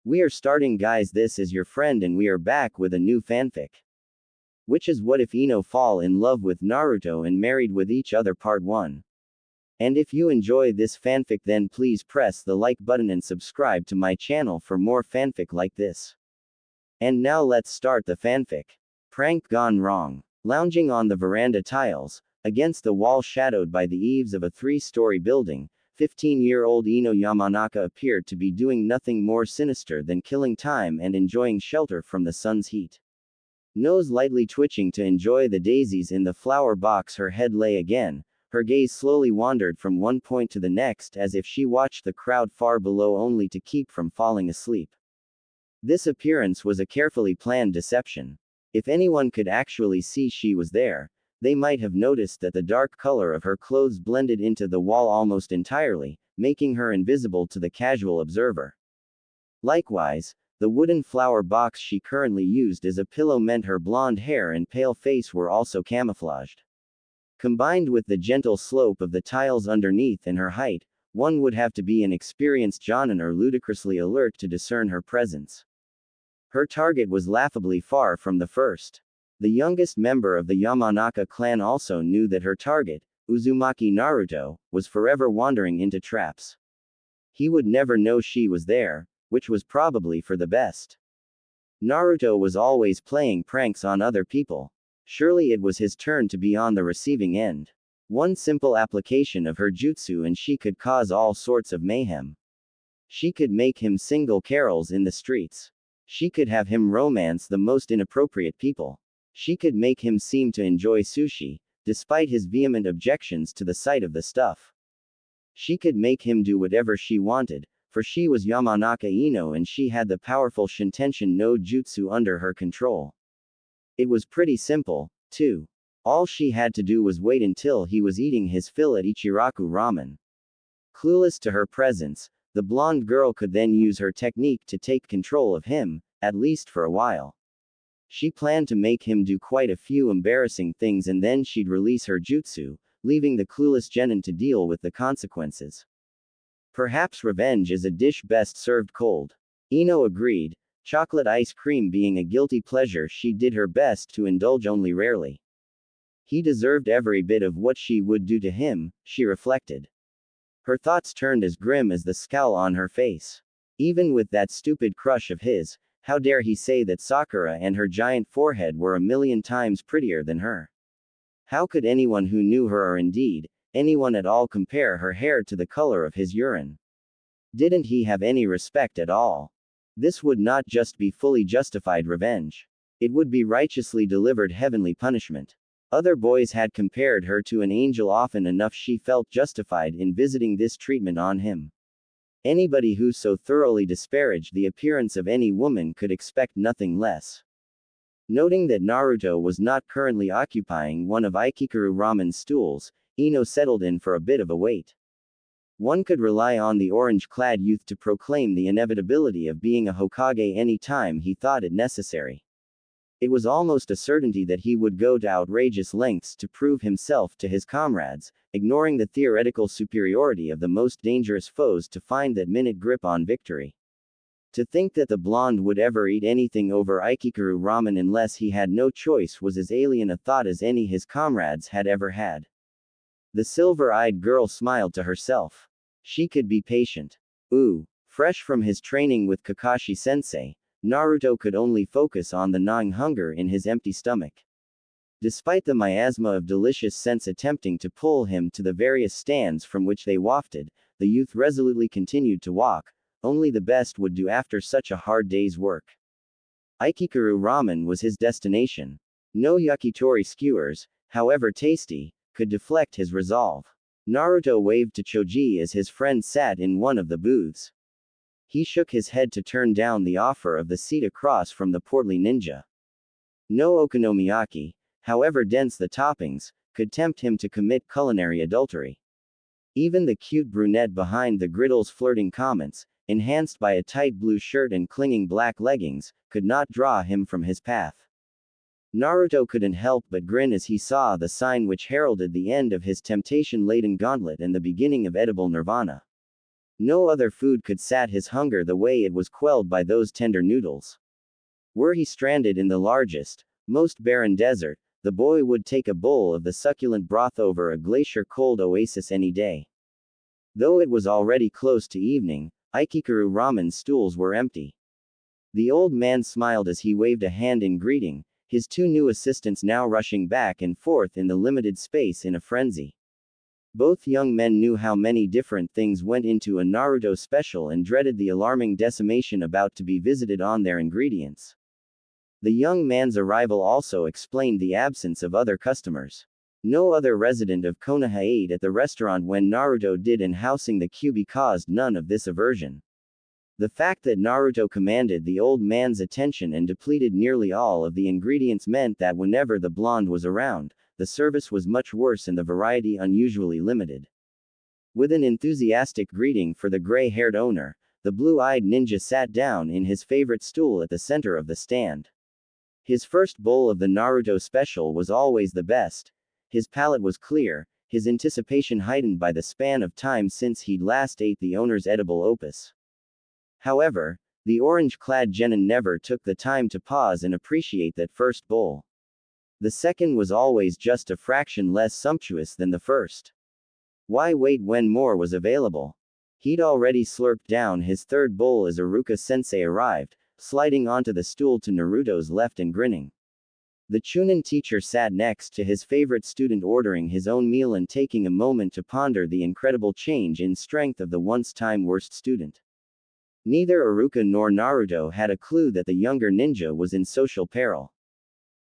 We are starting, guys. This is your friend and we are back with a new fanfic. Which is What If Ino Fall in Love with Naruto and Married with Each Other Part 1. And if you enjoy this fanfic, then please press the like button and subscribe to my channel for more fanfic like this. And now let's start the fanfic. Prank gone wrong. Lounging on the veranda tiles, against the wall shadowed by the eaves of a 3-story building, 15-year-old Ino Yamanaka appeared to be doing nothing more sinister than killing time and enjoying shelter from the sun's heat. Nose lightly twitching to enjoy the daisies in the flower box, her head lay again. Her gaze slowly wandered from one point to the next as if she watched the crowd far below only to keep from falling asleep. This appearance was a carefully planned deception. If anyone could actually see she was there, they might have noticed that the dark color of her clothes blended into the wall almost entirely, making her invisible to the casual observer. Likewise, the wooden flower box she currently used as a pillow meant her blonde hair and pale face were also camouflaged. Combined with the gentle slope of the tiles underneath and her height, one would have to be an experienced jonin or ludicrously alert to discern her presence. Her target was laughably far from the first. The youngest member of the Yamanaka clan also knew that her target, Uzumaki Naruto, was forever wandering into traps. He would never know she was there, which was probably for the best. Naruto was always playing pranks on other people. Surely it was his turn to be on the receiving end. One simple application of her jutsu and she could cause all sorts of mayhem. She could make him sing carols in the streets. She could have him romance the most inappropriate people. She could make him seem to enjoy sushi, despite his vehement objections to the sight of the stuff. She could make him do whatever she wanted, for she was Yamanaka Ino and she had the powerful Shintention no Jutsu under her control. It was pretty simple, too. All she had to do was wait until he was eating his fill at Ichiraku Ramen. Clueless to her presence, the blonde girl could then use her technique to take control of him, at least for a while. She planned to make him do quite a few embarrassing things and then she'd release her jutsu, leaving the clueless genin to deal with the consequences. Perhaps revenge is a dish best served cold. Ino agreed, chocolate ice cream being a guilty pleasure she did her best to indulge only rarely. He deserved every bit of what she would do to him, she reflected. Her thoughts turned as grim as the scowl on her face. Even with that stupid crush of his, how dare he say that Sakura and her giant forehead were a million times prettier than her? How could anyone who knew her, or indeed, anyone at all, compare her hair to the color of his urine? Didn't he have any respect at all? This would not just be fully justified revenge. It would be righteously delivered heavenly punishment. Other boys had compared her to an angel often enough. She felt justified in visiting this treatment on him. Anybody who so thoroughly disparaged the appearance of any woman could expect nothing less. Noting that Naruto was not currently occupying one of Ikikuru Ramen's stools, Ino settled in for a bit of a wait. One could rely on the orange-clad youth to proclaim the inevitability of being a Hokage any time he thought it necessary. It was almost a certainty that he would go to outrageous lengths to prove himself to his comrades, ignoring the theoretical superiority of the most dangerous foes to find that minute grip on victory. To think that the blonde would ever eat anything over Ikikuru Ramen unless he had no choice was as alien a thought as any his comrades had ever had. The silver-eyed girl smiled to herself. She could be patient. Fresh from his training with Kakashi-sensei, Naruto could only focus on the gnawing hunger in his empty stomach. Despite the miasma of delicious scents attempting to pull him to the various stands from which they wafted, the youth resolutely continued to walk. Only the best would do after such a hard day's work. Ikikuru Ramen was his destination. No yakitori skewers, however tasty, could deflect his resolve. Naruto waved to Choji as his friend sat in one of the booths. He shook his head to turn down the offer of the seat across from the portly ninja. No okonomiyaki, however dense the toppings, could tempt him to commit culinary adultery. Even the cute brunette behind the griddle's flirting comments, enhanced by a tight blue shirt and clinging black leggings, could not draw him from his path. Naruto couldn't help but grin as he saw the sign which heralded the end of his temptation-laden gauntlet and the beginning of edible nirvana. No other food could sat his hunger the way it was quelled by those tender noodles. Were he stranded in the largest, most barren desert, the boy would take a bowl of the succulent broth over a glacier-cold oasis any day. Though it was already close to evening, Ikikuru Ramen's stools were empty. The old man smiled as he waved a hand in greeting, his two new assistants now rushing back and forth in the limited space in a frenzy. Both young men knew how many different things went into a Naruto special and dreaded the alarming decimation about to be visited on their ingredients. The young man's arrival also explained the absence of other customers. No other resident of Konoha ate at the restaurant when Naruto did, and housing the Kyuubi caused none of this aversion. The fact that Naruto commanded the old man's attention and depleted nearly all of the ingredients meant that whenever the blonde was around, the service was much worse and the variety unusually limited. With an enthusiastic greeting for the gray-haired owner, the blue-eyed ninja sat down in his favorite stool at the center of the stand. His first bowl of the Naruto special was always the best. His palate was clear, his anticipation heightened by the span of time since he'd last ate the owner's edible opus. However, the orange-clad genin never took the time to pause and appreciate that first bowl. The second was always just a fraction less sumptuous than the first. Why wait when more was available? He'd already slurped down his third bowl as Iruka-sensei arrived, sliding onto the stool to Naruto's left and grinning. The Chunin teacher sat next to his favorite student, ordering his own meal and taking a moment to ponder the incredible change in strength of the once-time worst student. Neither Iruka nor Naruto had a clue that the younger ninja was in social peril.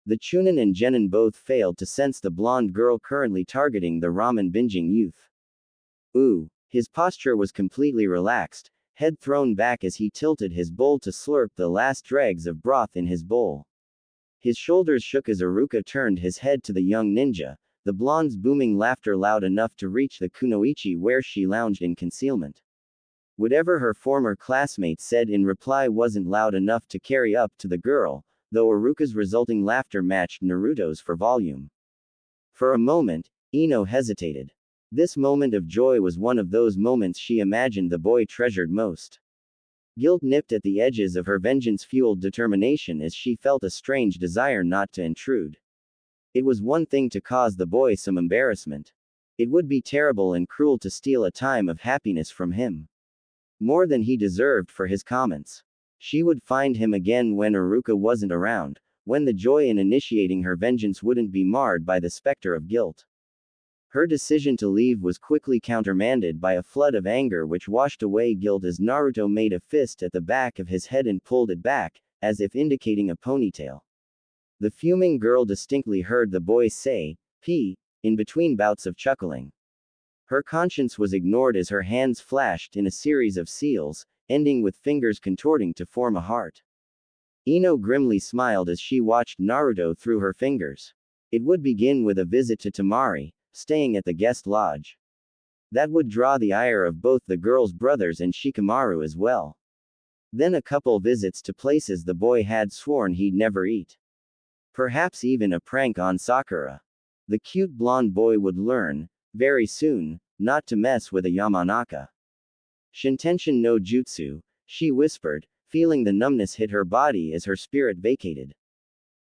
The Chunin and Genin both failed to sense the blonde girl currently targeting the ramen binging youth. Ooh. His posture was completely relaxed, head thrown back as he tilted his bowl to slurp the last dregs of broth in his bowl. His shoulders shook as Iruka turned his head to the young ninja, the blonde's booming laughter loud enough to reach the kunoichi where she lounged in concealment. Whatever her former classmate said in reply wasn't loud enough to carry up to the girl, though Iruka's resulting laughter matched Naruto's for volume. For a moment, Ino hesitated. This moment of joy was one of those moments she imagined the boy treasured most. Guilt nipped at the edges of her vengeance-fueled determination as she felt a strange desire not to intrude. It was one thing to cause the boy some embarrassment. It would be terrible and cruel to steal a time of happiness from him. More than he deserved for his comments. She would find him again when Iruka wasn't around, when the joy in initiating her vengeance wouldn't be marred by the specter of guilt. Her decision to leave was quickly countermanded by a flood of anger which washed away guilt as Naruto made a fist at the back of his head and pulled it back, as if indicating a ponytail. The fuming girl distinctly heard the boy say, "P," in between bouts of chuckling. Her conscience was ignored as her hands flashed in a series of seals, ending with fingers contorting to form a heart. Ino grimly smiled as she watched Naruto through her fingers. It would begin with a visit to Tamari, staying at the guest lodge. That would draw the ire of both the girl's brothers and Shikamaru as well. Then a couple visits to places the boy had sworn he'd never eat. Perhaps even a prank on Sakura. The cute blonde boy would learn, very soon, not to mess with a Yamanaka. Shintenshin no jutsu, she whispered, feeling the numbness hit her body as her spirit vacated.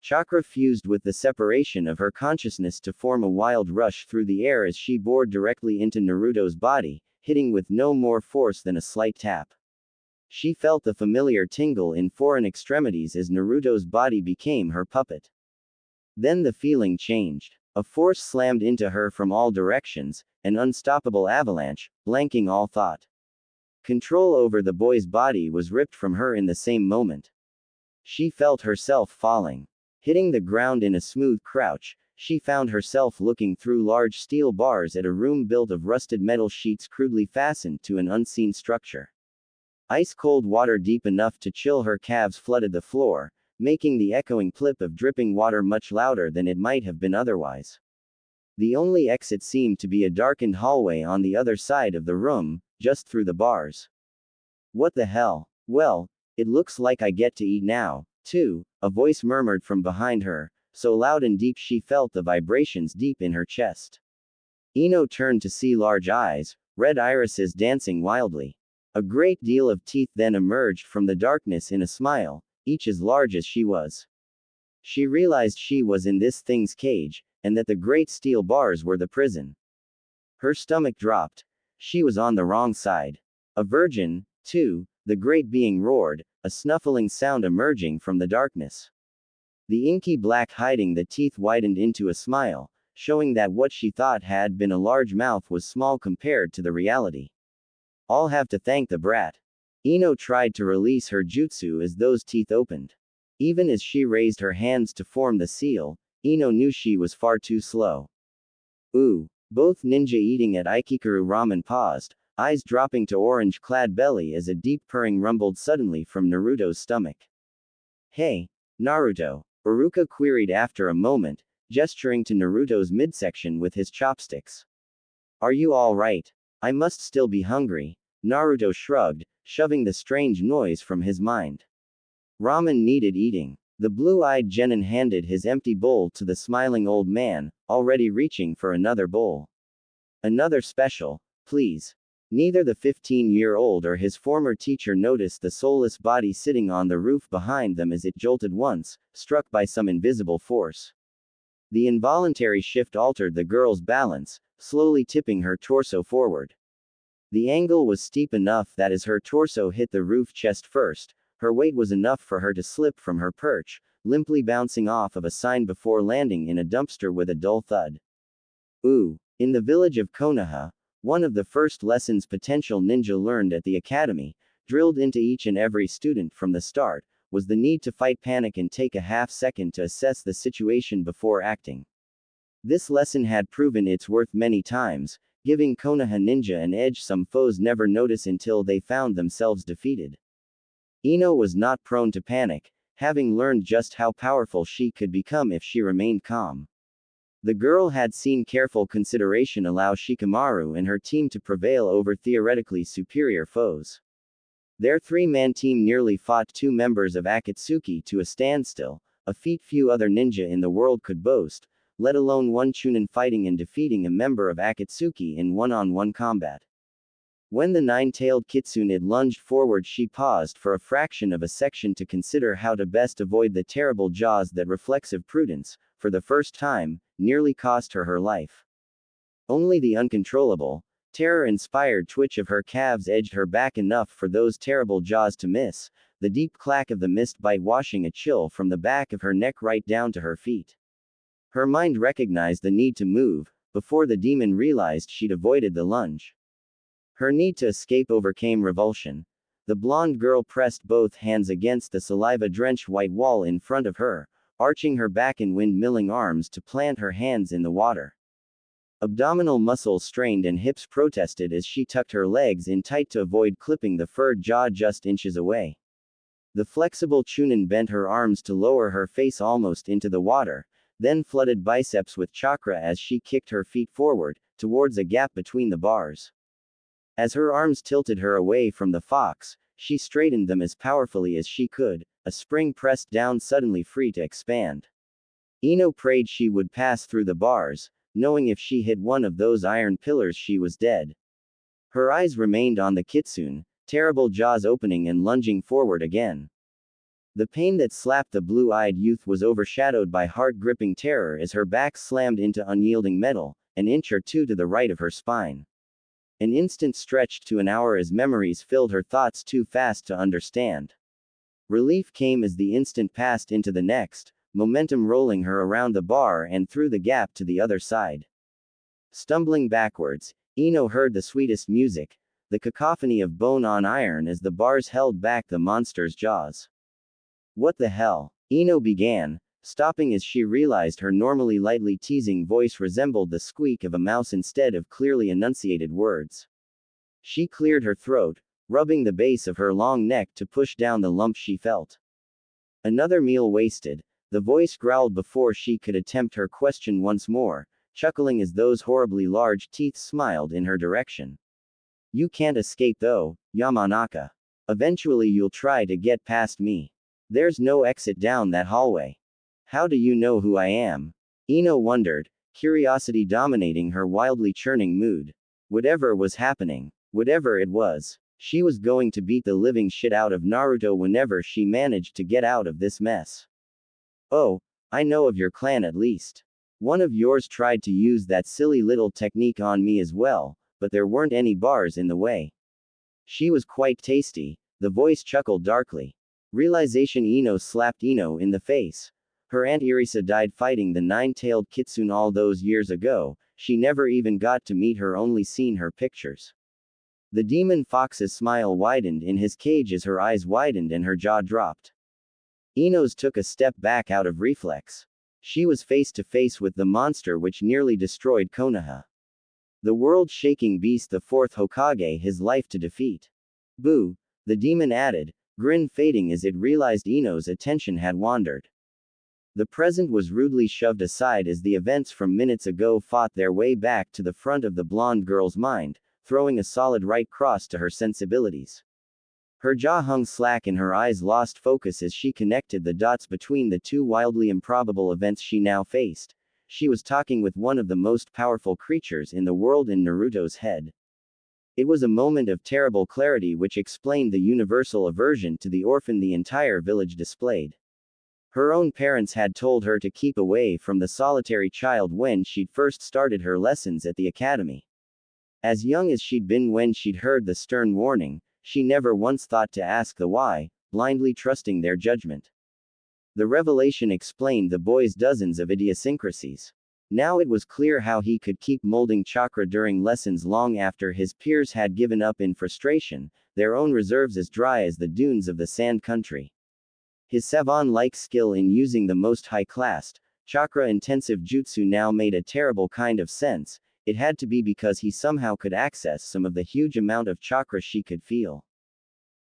Chakra fused with the separation of her consciousness to form a wild rush through the air as she bored directly into Naruto's body, hitting with no more force than a slight tap. She felt the familiar tingle in foreign extremities as Naruto's body became her puppet. Then the feeling changed. A force slammed into her from all directions, an unstoppable avalanche, blanking all thought. Control over the boy's body was ripped from her in the same moment. She felt herself falling. Hitting the ground in a smooth crouch, she found herself looking through large steel bars at a room built of rusted metal sheets crudely fastened to an unseen structure. Ice-cold water deep enough to chill her calves flooded the floor, making the echoing plip of dripping water much louder than it might have been otherwise. The only exit seemed to be a darkened hallway on the other side of the room, just through the bars. What the hell? Well, it looks like I get to eat now, too, a voice murmured from behind her, so loud and deep she felt the vibrations deep in her chest. Ino turned to see large eyes, red irises dancing wildly. A great deal of teeth then emerged from the darkness in a smile, each as large as she was. She realized she was in this thing's cage, and that the great steel bars were the prison. Her stomach dropped. She was on the wrong side. A virgin, too, the great being roared, a snuffling sound emerging from the darkness. The inky black hiding the teeth widened into a smile, showing that what she thought had been a large mouth was small compared to the reality. I'll have to thank the brat. Ino tried to release her jutsu as those teeth opened. Even as she raised her hands to form the seal, Ino knew she was far too slow. Ooh. Both ninja eating at Ikikuru ramen paused, eyes dropping to orange-clad belly as a deep purring rumbled suddenly from Naruto's stomach. Hey, Naruto, Iruka queried after a moment, gesturing to Naruto's midsection with his chopsticks. Are you all right? I must still be hungry. Naruto shrugged, shoving the strange noise from his mind. Ramen needed eating. The blue-eyed genin handed his empty bowl to the smiling old man, already reaching for another bowl. Another special, please. Neither the 15-year-old or his former teacher noticed the soulless body sitting on the roof behind them as it jolted once, struck by some invisible force. The involuntary shift altered the girl's balance, slowly tipping her torso forward. The angle was steep enough that as her torso hit the roof chest first, her weight was enough for her to slip from her perch, limply bouncing off of a sign before landing in a dumpster with a dull thud. Ooh. In the village of Konoha, one of the first lessons potential ninja learned at the academy, drilled into each and every student from the start, was the need to fight panic and take a half-second to assess the situation before acting. This lesson had proven its worth many times, giving Konoha ninja an edge some foes never notice until they found themselves defeated. Ino was not prone to panic, having learned just how powerful she could become if she remained calm. The girl had seen careful consideration allow Shikamaru and her team to prevail over theoretically superior foes. Their three-man team nearly fought two members of Akatsuki to a standstill, a feat few other ninja in the world could boast, let alone one Chunin fighting and defeating a member of Akatsuki in one-on-one combat. When the nine-tailed kitsune lunged forward, she paused for a fraction of a second to consider how to best avoid the terrible jaws that reflexive prudence, for the first time, nearly cost her her life. Only the uncontrollable, terror-inspired twitch of her calves edged her back enough for those terrible jaws to miss, the deep clack of the mist bite washing a chill from the back of her neck right down to her feet. Her mind recognized the need to move, before the demon realized she'd avoided the lunge. Her need to escape overcame revulsion. The blonde girl pressed both hands against the saliva-drenched white wall in front of her, arching her back and windmilling arms to plant her hands in the water. Abdominal muscles strained and hips protested as she tucked her legs in tight to avoid clipping the furred jaw just inches away. The flexible Chunin bent her arms to lower her face almost into the water, then flooded biceps with chakra as she kicked her feet forward, towards a gap between the bars. As her arms tilted her away from the fox, she straightened them as powerfully as she could, a spring pressed down suddenly free to expand. Ino prayed she would pass through the bars, knowing if she hit one of those iron pillars she was dead. Her eyes remained on the kitsune, terrible jaws opening and lunging forward again. The pain that slapped the blue-eyed youth was overshadowed by heart-gripping terror as her back slammed into unyielding metal, an inch or two to the right of her spine. An instant stretched to an hour as memories filled her thoughts too fast to understand. Relief came as the instant passed into the next, momentum rolling her around the bar and through the gap to the other side. Stumbling backwards, Ino heard the sweetest music, the cacophony of bone on iron as the bars held back the monster's jaws. What the hell? Ino began, stopping as she realized her normally lightly teasing voice resembled the squeak of a mouse instead of clearly enunciated words. She cleared her throat, rubbing the base of her long neck to push down the lump she felt. Another meal wasted, the voice growled before she could attempt her question once more, chuckling as those horribly large teeth smiled in her direction. You can't escape though, Yamanaka. Eventually you'll try to get past me. There's no exit down that hallway. How do you know who I am? Ino wondered, curiosity dominating her wildly churning mood. Whatever was happening, whatever it was, She was going to beat the living shit out of Naruto whenever she managed to get out of this mess. Oh, I know of your clan at least. One of yours tried to use that silly little technique on me as well, but there weren't any bars in the way. She was quite tasty, the voice chuckled darkly. Realization Ino slapped Ino in the face. Her aunt Irisa died fighting the nine-tailed kitsune all those years ago, she never even got to meet her, only seen her pictures. The demon fox's smile widened in his cage as her eyes widened and her jaw dropped. Ino's took a step back out of reflex. She was face to face with the monster which nearly destroyed Konoha. The world-shaking beast, the fourth Hokage, his life to defeat. Boo, the demon added, grin fading as it realized Ino's attention had wandered. The present was rudely shoved aside as the events from minutes ago fought their way back to the front of the blonde girl's mind, throwing a solid right cross to her sensibilities. Her jaw hung slack and her eyes lost focus as she connected the dots between the two wildly improbable events she now faced. She was talking with one of the most powerful creatures in the world in Naruto's head. It was a moment of terrible clarity which explained the universal aversion to the orphan the entire village displayed. Her own parents had told her to keep away from the solitary child when she'd first started her lessons at the academy. As young as she'd been when she'd heard the stern warning, she never once thought to ask the why, blindly trusting their judgment. The revelation explained the boy's dozens of idiosyncrasies. Now it was clear how he could keep molding chakra during lessons long after his peers had given up in frustration, their own reserves as dry as the dunes of the sand country. His savant-like skill in using the most high-classed, chakra-intensive jutsu now made a terrible kind of sense. It had to be because he somehow could access some of the huge amount of chakra she could feel.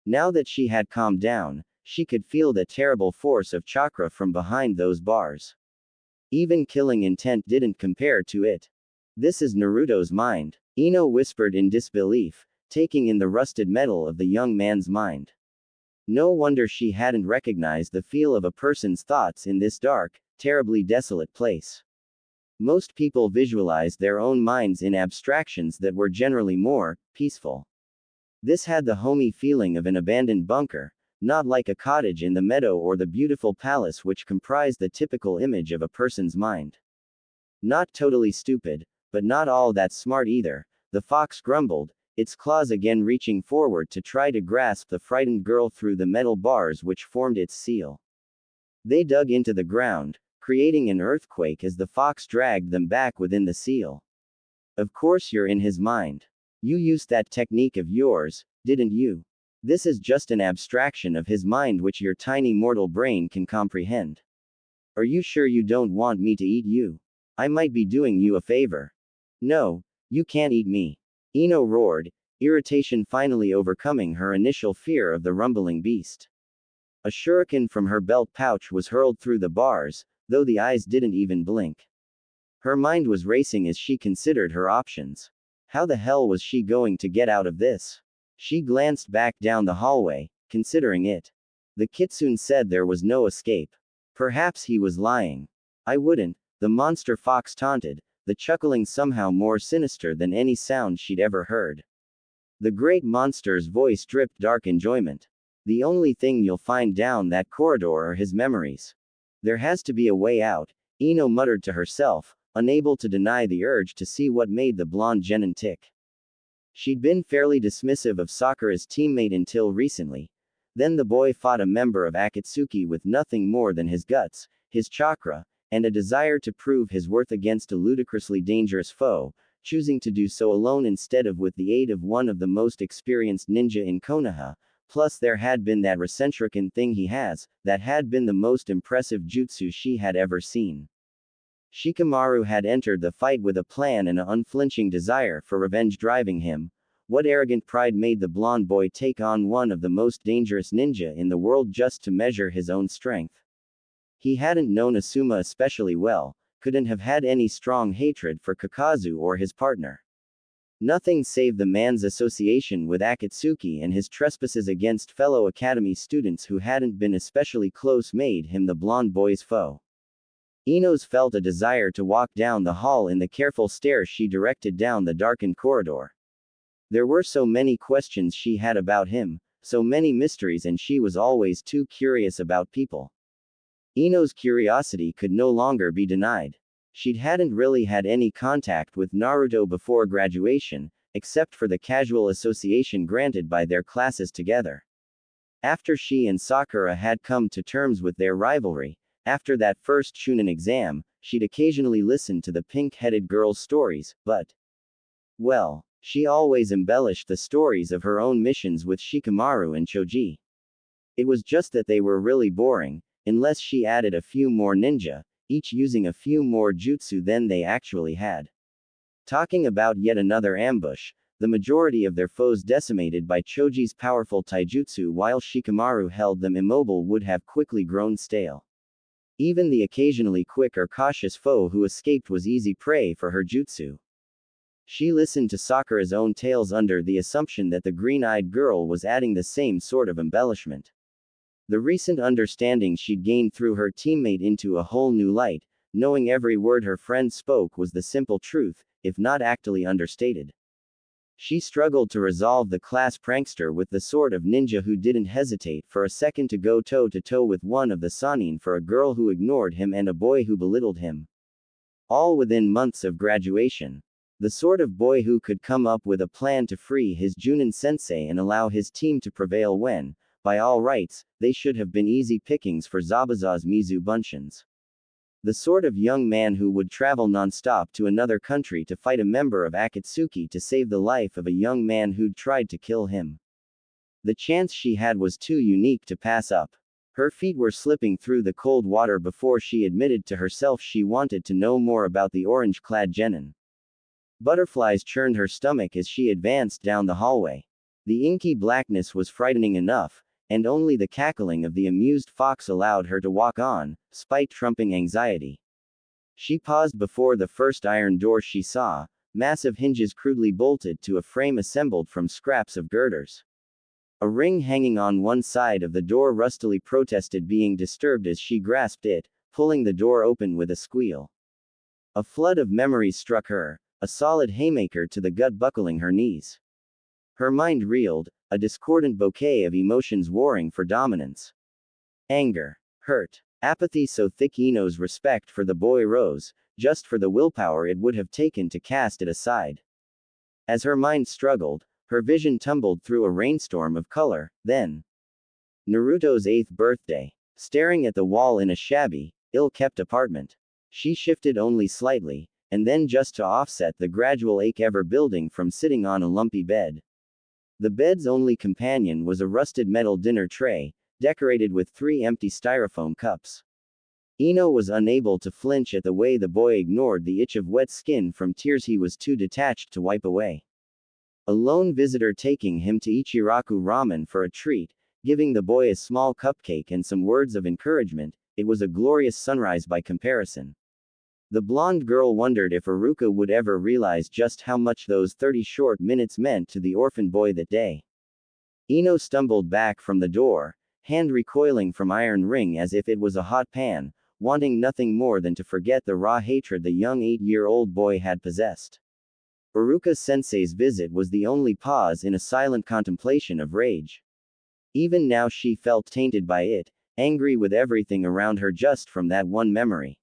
Now that she had calmed down, she could feel the terrible force of chakra from behind those bars. Even killing intent didn't compare to it. This is Naruto's mind, Ino whispered in disbelief, taking in the rusted metal of the young man's mind. No wonder she hadn't recognized the feel of a person's thoughts in this dark, terribly desolate place. Most people visualized their own minds in abstractions that were generally more peaceful. This had the homey feeling of an abandoned bunker, not like a cottage in the meadow or the beautiful palace which comprised the typical image of a person's mind. Not totally stupid, but not all that smart either, the fox grumbled, its claws again reaching forward to try to grasp the frightened girl through the metal bars which formed its seal. They dug into the ground, creating an earthquake as the fox dragged them back within the seal. Of course you're in his mind. You used that technique of yours, didn't you? This is just an abstraction of his mind which your tiny mortal brain can comprehend. Are you sure you don't want me to eat you? I might be doing you a favor. No, you can't eat me. Ino roared, irritation finally overcoming her initial fear of the rumbling beast. A shuriken from her belt pouch was hurled through the bars, though the eyes didn't even blink. Her mind was racing as she considered her options. How the hell was she going to get out of this? She glanced back down the hallway, considering it. The kitsune said there was no escape. Perhaps he was lying. I wouldn't, the monster fox taunted, the chuckling somehow more sinister than any sound she'd ever heard. The great monster's voice dripped dark enjoyment. The only thing you'll find down that corridor are his memories. There has to be a way out, Ino muttered to herself, unable to deny the urge to see what made the blonde genin tick. She'd been fairly dismissive of Sakura's teammate until recently. Then the boy fought a member of Akatsuki with nothing more than his guts, his chakra, and a desire to prove his worth against a ludicrously dangerous foe, choosing to do so alone instead of with the aid of one of the most experienced ninja in Konoha. Plus there had been that Rasenshuriken thing he has, that had been the most impressive jutsu she had ever seen. Shikamaru had entered the fight with a plan and an unflinching desire for revenge driving him. What arrogant pride made the blonde boy take on one of the most dangerous ninja in the world just to measure his own strength? He hadn't known Asuma especially well, couldn't have had any strong hatred for Kakazu or his partner. Nothing save the man's association with Akatsuki and his trespasses against fellow academy students who hadn't been especially close made him the blonde boy's foe. Ino's felt a desire to walk down the hall in the careful stare she directed down the darkened corridor. There were so many questions she had about him, so many mysteries, and she was always too curious about people. Ino's curiosity could no longer be denied. She hadn't really had any contact with Naruto before graduation, except for the casual association granted by their classes together. After she and Sakura had come to terms with their rivalry, after that first Chunin exam, she'd occasionally listen to the pink-headed girl's stories, but, well, she always embellished the stories of her own missions with Shikamaru and Choji. It was just that they were really boring, unless she added a few more ninja, each using a few more jutsu than they actually had. Talking about yet another ambush, the majority of their foes decimated by Choji's powerful taijutsu while Shikamaru held them immobile would have quickly grown stale. Even the occasionally quick or cautious foe who escaped was easy prey for her jutsu. She listened to Sakura's own tales under the assumption that the green-eyed girl was adding the same sort of embellishment. The recent understanding she'd gained through her teammate into a whole new light, knowing every word her friend spoke was the simple truth, if not actually understated. She struggled to resolve the class prankster with the sort of ninja who didn't hesitate for a second to go toe-to-toe with one of the Sannin for a girl who ignored him and a boy who belittled him. All within months of graduation. The sort of boy who could come up with a plan to free his Junin sensei and allow his team to prevail when, by all rights, they should have been easy pickings for Zabuza's Mizu Bunshins. The sort of young man who would travel non-stop to another country to fight a member of Akatsuki to save the life of a young man who'd tried to kill him. The chance she had was too unique to pass up. Her feet were slipping through the cold water before she admitted to herself she wanted to know more about the orange-clad genin. Butterflies churned her stomach as she advanced down the hallway. The inky blackness was frightening enough, and only the cackling of the amused fox allowed her to walk on, spite trumping anxiety. She paused before the first iron door she saw, massive hinges crudely bolted to a frame assembled from scraps of girders. A ring hanging on one side of the door rustily protested being disturbed as she grasped it, pulling the door open with a squeal. A flood of memories struck her, a solid haymaker to the gut buckling her knees. Her mind reeled, a discordant bouquet of emotions warring for dominance. Anger, hurt, apathy, so thick Ino's respect for the boy rose, just for the willpower it would have taken to cast it aside. As her mind struggled, her vision tumbled through a rainstorm of color, then Naruto's 8th birthday. Staring at the wall in a shabby, ill-kept apartment. She shifted only slightly, and then just to offset the gradual ache ever building from sitting on a lumpy bed. The bed's only companion was a rusted metal dinner tray, decorated with 3 empty styrofoam cups. Ino was unable to flinch at the way the boy ignored the itch of wet skin from tears he was too detached to wipe away. A lone visitor taking him to Ichiraku Ramen for a treat, giving the boy a small cupcake and some words of encouragement, it was a glorious sunrise by comparison. The blonde girl wondered if Iruka would ever realize just how much those 30 short minutes meant to the orphan boy that day. Ino stumbled back from the door, hand recoiling from iron ring as if it was a hot pan, wanting nothing more than to forget the raw hatred the young 8-year-old boy had possessed. Iruka-sensei's visit was the only pause in a silent contemplation of rage. Even now she felt tainted by it, angry with everything around her just from that one memory.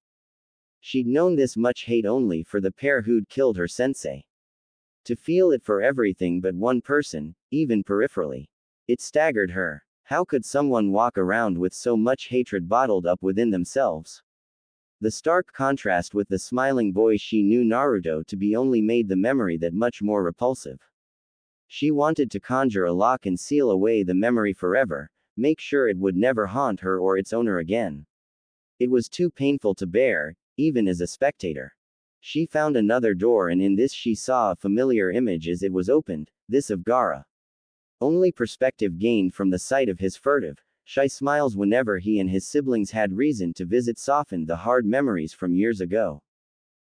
She'd known this much hate only for the pair who'd killed her sensei. To feel it for everything but one person, even peripherally. It staggered her. How could someone walk around with so much hatred bottled up within themselves? The stark contrast with the smiling boy she knew Naruto to be only made the memory that much more repulsive. She wanted to conjure a lock and seal away the memory forever, make sure it would never haunt her or its owner again. It was too painful to bear, even as a spectator. She found another door, and in this she saw a familiar image as it was opened, this of Gaara. Only perspective gained from the sight of his furtive, shy smiles whenever he and his siblings had reason to visit softened the hard memories from years ago.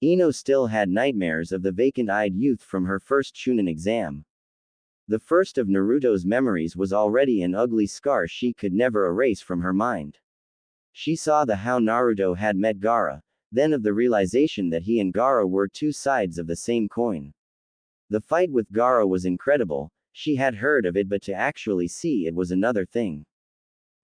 Ino still had nightmares of the vacant-eyed youth from her first Chunin exam. The first of Naruto's memories was already an ugly scar she could never erase from her mind. She saw how Naruto had met Gaara, then of the realization that he and Gaara were two sides of the same coin. The fight with Gaara was incredible. She had heard of it, but to actually see it was another thing.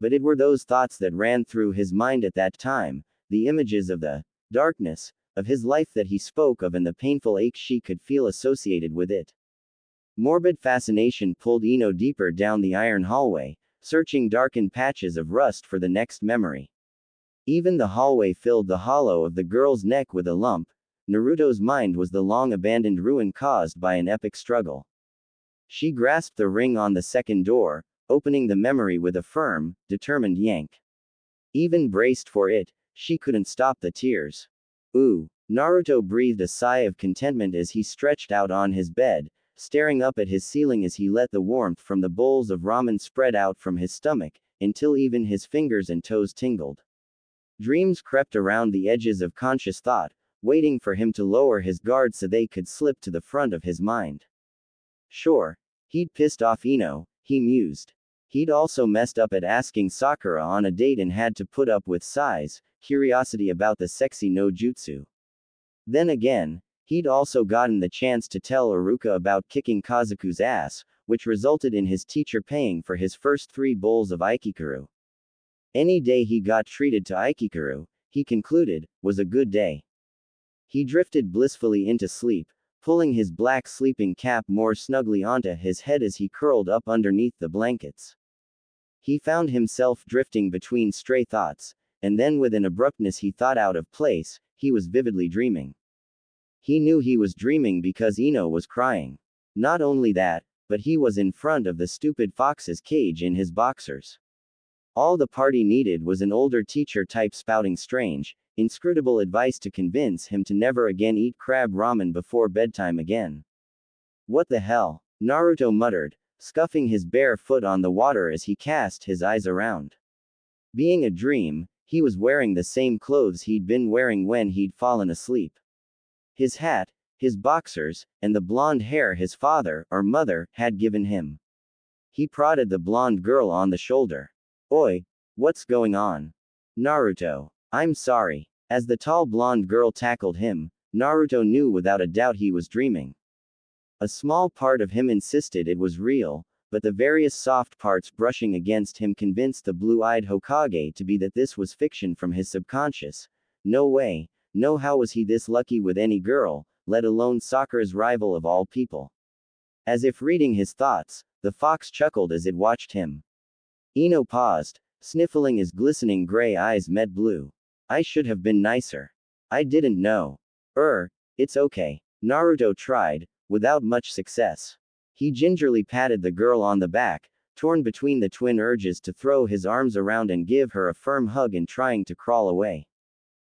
But it were those thoughts that ran through his mind at that time, the images of the darkness of his life that he spoke of and the painful ache she could feel associated with it. Morbid fascination pulled Ino deeper down the iron hallway, searching darkened patches of rust for the next memory. Even the hallway filled the hollow of the girl's neck with a lump. Naruto's mind was the long-abandoned ruin caused by an epic struggle. She grasped the ring on the second door, opening the memory with a firm, determined yank. Even braced for it, she couldn't stop the tears. Ooh. Naruto breathed a sigh of contentment as he stretched out on his bed, staring up at his ceiling as he let the warmth from the bowls of ramen spread out from his stomach, until even his fingers and toes tingled. Dreams crept around the edges of conscious thought, waiting for him to lower his guard so they could slip to the front of his mind. Sure, he'd pissed off Ino, he mused. He'd also messed up at asking Sakura on a date and had to put up with sighs, curiosity about the sexy no jutsu. Then again, he'd also gotten the chance to tell Iruka about kicking Kazuku's ass, which resulted in his teacher paying for his first 3 bowls of Aikikaru. Any day he got treated to Aikikaru, he concluded, was a good day. He drifted blissfully into sleep, pulling his black sleeping cap more snugly onto his head as he curled up underneath the blankets. He found himself drifting between stray thoughts, and then with an abruptness he thought out of place, he was vividly dreaming. He knew he was dreaming because Ino was crying. Not only that, but he was in front of the stupid fox's cage in his boxers. All the party needed was an older teacher type spouting strange, inscrutable advice to convince him to never again eat crab ramen before bedtime again. What the hell? Naruto muttered, scuffing his bare foot on the water as he cast his eyes around. Being a dream, he was wearing the same clothes he'd been wearing when he'd fallen asleep. His hat, his boxers, and the blonde hair his father, or mother, had given him. He prodded the blonde girl on the shoulder. Oi, what's going on? Naruto. I'm sorry. As the tall blonde girl tackled him, Naruto knew without a doubt he was dreaming. A small part of him insisted it was real, but the various soft parts brushing against him convinced the blue-eyed Hokage to be that this was fiction from his subconscious. No way, no how was he this lucky with any girl, let alone Sakura's rival of all people. As if reading his thoughts, the fox chuckled as it watched him. Ino paused, sniffling his glistening gray eyes met blue. I should have been nicer. I didn't know. It's okay. Naruto tried, without much success. He gingerly patted the girl on the back, torn between the twin urges to throw his arms around and give her a firm hug and trying to crawl away.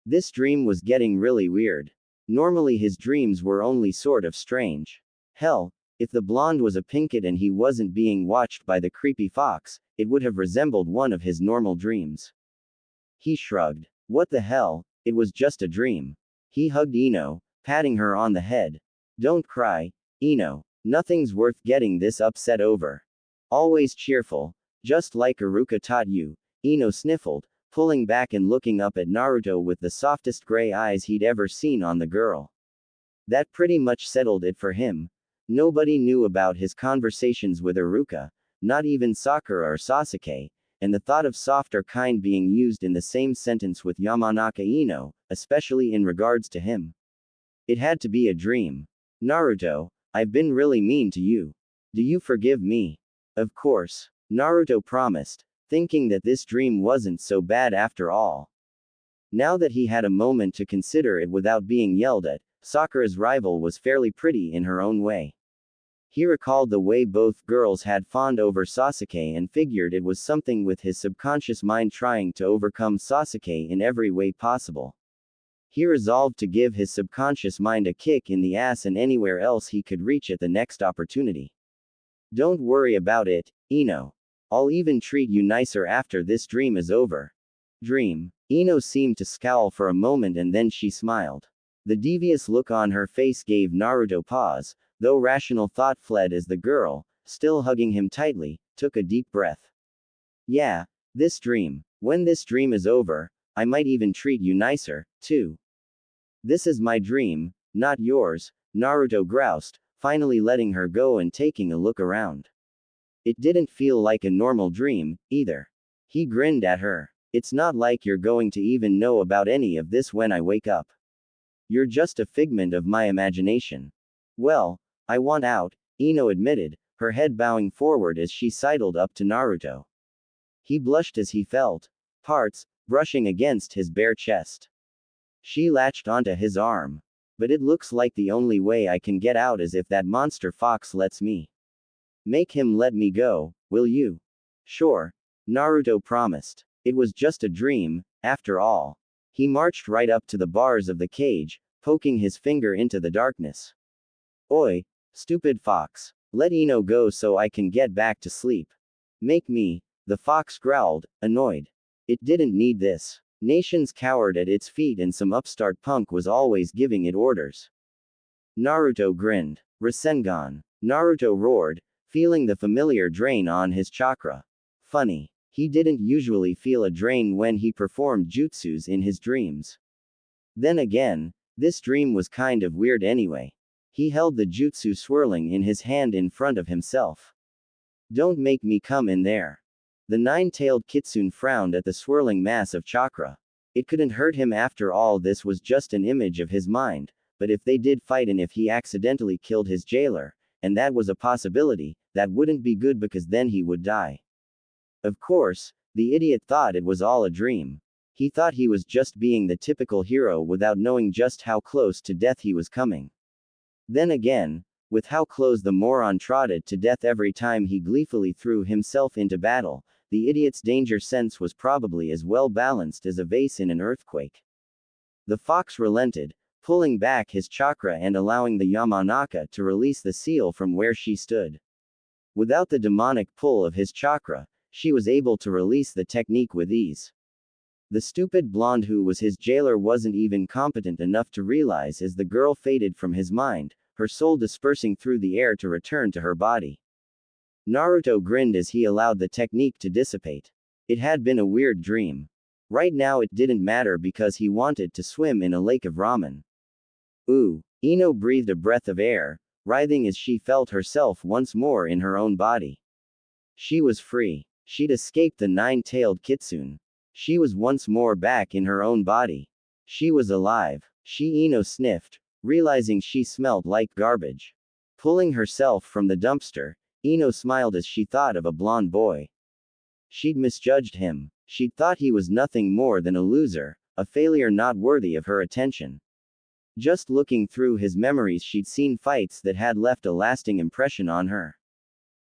This dream was getting really weird. Normally his dreams were only sort of strange. Hell, if the blonde was a pinkett and he wasn't being watched by the creepy fox, it would have resembled one of his normal dreams. He shrugged. What the hell, it was just a dream. He hugged Ino, patting her on the head. Don't cry, Ino. Nothing's worth getting this upset over. Always cheerful, just like Iruka taught you, Ino sniffled, pulling back and looking up at Naruto with the softest gray eyes he'd ever seen on the girl. That pretty much settled it for him. Nobody knew about his conversations with Iruka, not even Sakura or Sasuke, and the thought of softer kind being used in the same sentence with Yamanaka Ino, especially in regards to him. It had to be a dream. Naruto, I've been really mean to you. Do you forgive me? Of course. Naruto promised, thinking that this dream wasn't so bad after all. Now that he had a moment to consider it without being yelled at, Sakura's rival was fairly pretty in her own way. He recalled the way both girls had fawned over Sasuke and figured it was something with his subconscious mind trying to overcome Sasuke in every way possible. He resolved to give his subconscious mind a kick in the ass and anywhere else he could reach at the next opportunity. Don't worry about it, Ino. I'll even treat you nicer after this dream is over. Dream. Ino seemed to scowl for a moment and then she smiled. The devious look on her face gave Naruto pause, though rational thought fled as the girl, still hugging him tightly, took a deep breath. Yeah, this dream. When this dream is over, I might even treat you nicer, too. This is my dream, not yours, Naruto groused, finally letting her go and taking a look around. It didn't feel like a normal dream, either. He grinned at her. It's not like you're going to even know about any of this when I wake up. You're just a figment of my imagination. Well, I want out, Ino admitted, her head bowing forward as she sidled up to Naruto. He blushed as he felt parts brushing against his bare chest. She latched onto his arm. But it looks like the only way I can get out is if that monster fox lets me. Make him let me go, will you? Sure, Naruto promised. It was just a dream, after all. He marched right up to the bars of the cage, poking his finger into the darkness. Oi, stupid fox. Let Ino go so I can get back to sleep. Make me, the fox growled, annoyed. It didn't need this. Nations cowered at its feet and some upstart punk was always giving it orders. Naruto grinned. Rasengan. Naruto roared, feeling the familiar drain on his chakra. Funny. He didn't usually feel a drain when he performed jutsus in his dreams. Then again, this dream was kind of weird anyway. He held the jutsu swirling in his hand in front of himself. Don't make me come in there. The nine-tailed kitsune frowned at the swirling mass of chakra. It couldn't hurt him after all, this was just an image of his mind, but if they did fight and if he accidentally killed his jailer, and that was a possibility, that wouldn't be good because then he would die. Of course, the idiot thought it was all a dream. He thought he was just being the typical hero without knowing just how close to death he was coming. Then again, with how close the moron trotted to death every time he gleefully threw himself into battle, the idiot's danger sense was probably as well balanced as a vase in an earthquake. The fox relented, pulling back his chakra and allowing the Yamanaka to release the seal from where she stood. Without the demonic pull of his chakra, she was able to release the technique with ease. The stupid blonde who was his jailer wasn't even competent enough to realize as the girl faded from his mind, her soul dispersing through the air to return to her body. Naruto grinned as he allowed the technique to dissipate. It had been a weird dream. Right now it didn't matter because he wanted to swim in a lake of ramen. Ooh, Ino breathed a breath of air, writhing as she felt herself once more in her own body. She was free. She'd escaped the nine-tailed kitsune. She was once more back in her own body. She was alive. Ino sniffed, realizing she smelled like garbage. Pulling herself from the dumpster, Ino smiled as she thought of a blonde boy. She'd misjudged him. She'd thought he was nothing more than a loser, a failure not worthy of her attention. Just looking through his memories, she'd seen fights that had left a lasting impression on her.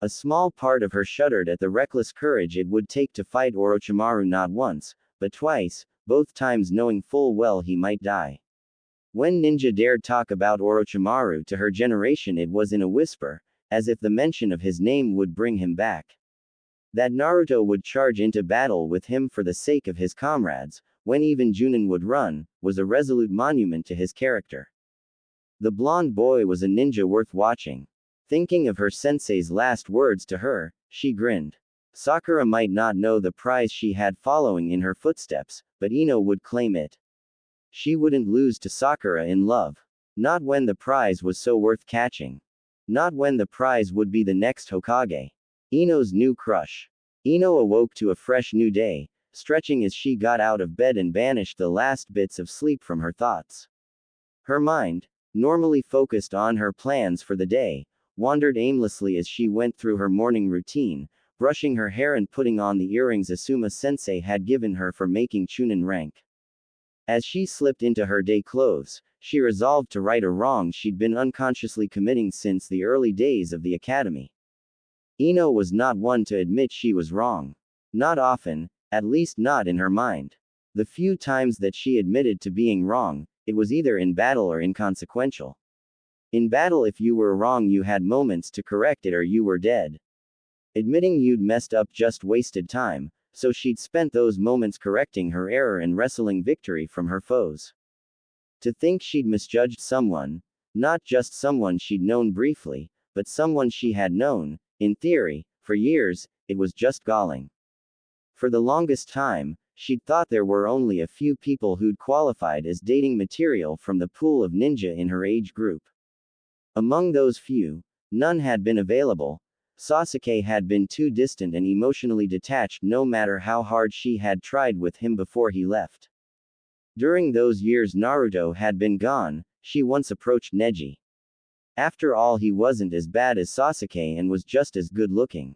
A small part of her shuddered at the reckless courage it would take to fight Orochimaru not once, but twice, both times knowing full well he might die. When Ninja dared talk about Orochimaru to her generation, it was in a whisper, as if the mention of his name would bring him back. That Naruto would charge into battle with him for the sake of his comrades, when even Junin would run, was a resolute monument to his character. The blonde boy was a ninja worth watching. Thinking of her sensei's last words to her, she grinned. Sakura might not know the prize she had following in her footsteps, but Ino would claim it. She wouldn't lose to Sakura in love. Not when the prize was so worth catching. Not when the prize would be the next Hokage. Ino's new crush. Ino awoke to a fresh new day, stretching as she got out of bed and banished the last bits of sleep from her thoughts. Her mind, normally focused on her plans for the day, wandered aimlessly as she went through her morning routine, brushing her hair and putting on the earrings Asuma-sensei had given her for making Chunin rank. As she slipped into her day clothes, she resolved to right a wrong she'd been unconsciously committing since the early days of the academy. Ino was not one to admit she was wrong. Not often, at least not in her mind. The few times that she admitted to being wrong, it was either in battle or inconsequential. In battle, if you were wrong, you had moments to correct it or you were dead. Admitting you'd messed up just wasted time, so she'd spent those moments correcting her error and wrestling victory from her foes. To think she'd misjudged someone, not just someone she'd known briefly, but someone she had known, in theory, for years, it was just galling. For the longest time, she'd thought there were only a few people who'd qualified as dating material from the pool of ninja in her age group. Among those few, none had been available. Sasuke had been too distant and emotionally detached no matter how hard she had tried with him before he left. During those years Naruto had been gone, she once approached Neji. After all, he wasn't as bad as Sasuke and was just as good looking.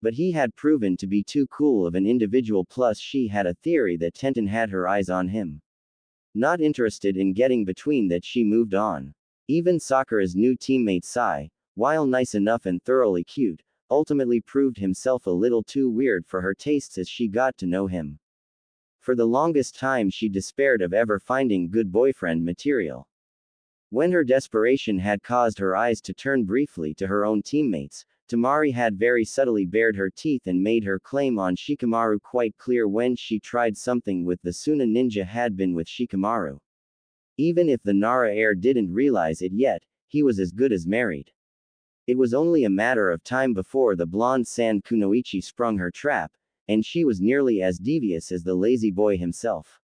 But he had proven to be too cool of an individual, plus she had a theory that Tenten had her eyes on him. Not interested in getting between that, she moved on. Even Sakura's new teammate Sai, while nice enough and thoroughly cute, ultimately proved himself a little too weird for her tastes as she got to know him. For the longest time she despaired of ever finding good boyfriend material. When her desperation had caused her eyes to turn briefly to her own teammates, Temari had very subtly bared her teeth and made her claim on Shikamaru quite clear. When she tried something with the Suna ninja had been with Shikamaru. Even if the Nara heir didn't realize it yet, he was as good as married. It was only a matter of time before the blonde Sand Kunoichi sprung her trap, and she was nearly as devious as the lazy boy himself.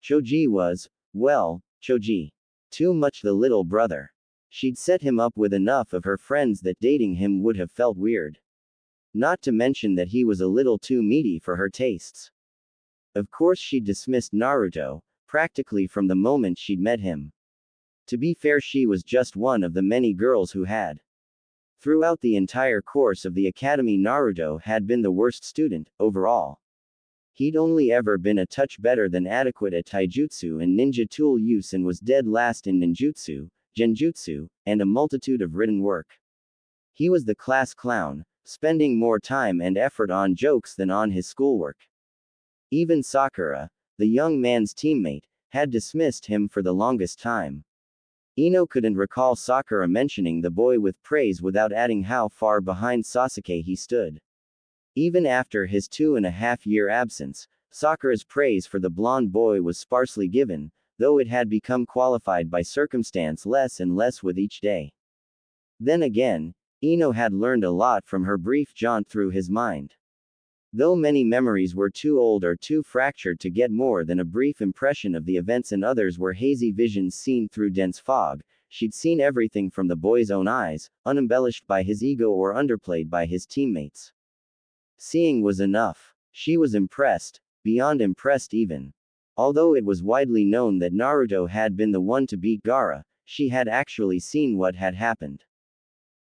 Choji was, well, Choji. Too much the little brother. She'd set him up with enough of her friends that dating him would have felt weird. Not to mention that he was a little too meaty for her tastes. Of course she dismissed Naruto, practically from the moment she'd met him. To be fair, she was just one of the many girls who had. Throughout the entire course of the academy, Naruto had been the worst student, overall. He'd only ever been a touch better than adequate at taijutsu and ninja tool use and was dead last in ninjutsu, genjutsu, and a multitude of written work. He was the class clown, spending more time and effort on jokes than on his schoolwork. Even Sakura, the young man's teammate, had dismissed him for the longest time. Ino couldn't recall Sakura mentioning the boy with praise without adding how far behind Sasuke he stood. Even after his 2.5-year absence, Sakura's praise for the blonde boy was sparsely given, though it had become qualified by circumstance less and less with each day. Then again, Ino had learned a lot from her brief jaunt through his mind. Though many memories were too old or too fractured to get more than a brief impression of the events, and others were hazy visions seen through dense fog, she'd seen everything from the boy's own eyes, unembellished by his ego or underplayed by his teammates. Seeing was enough. She was impressed, beyond impressed even. Although it was widely known that Naruto had been the one to beat Gaara, she had actually seen what had happened.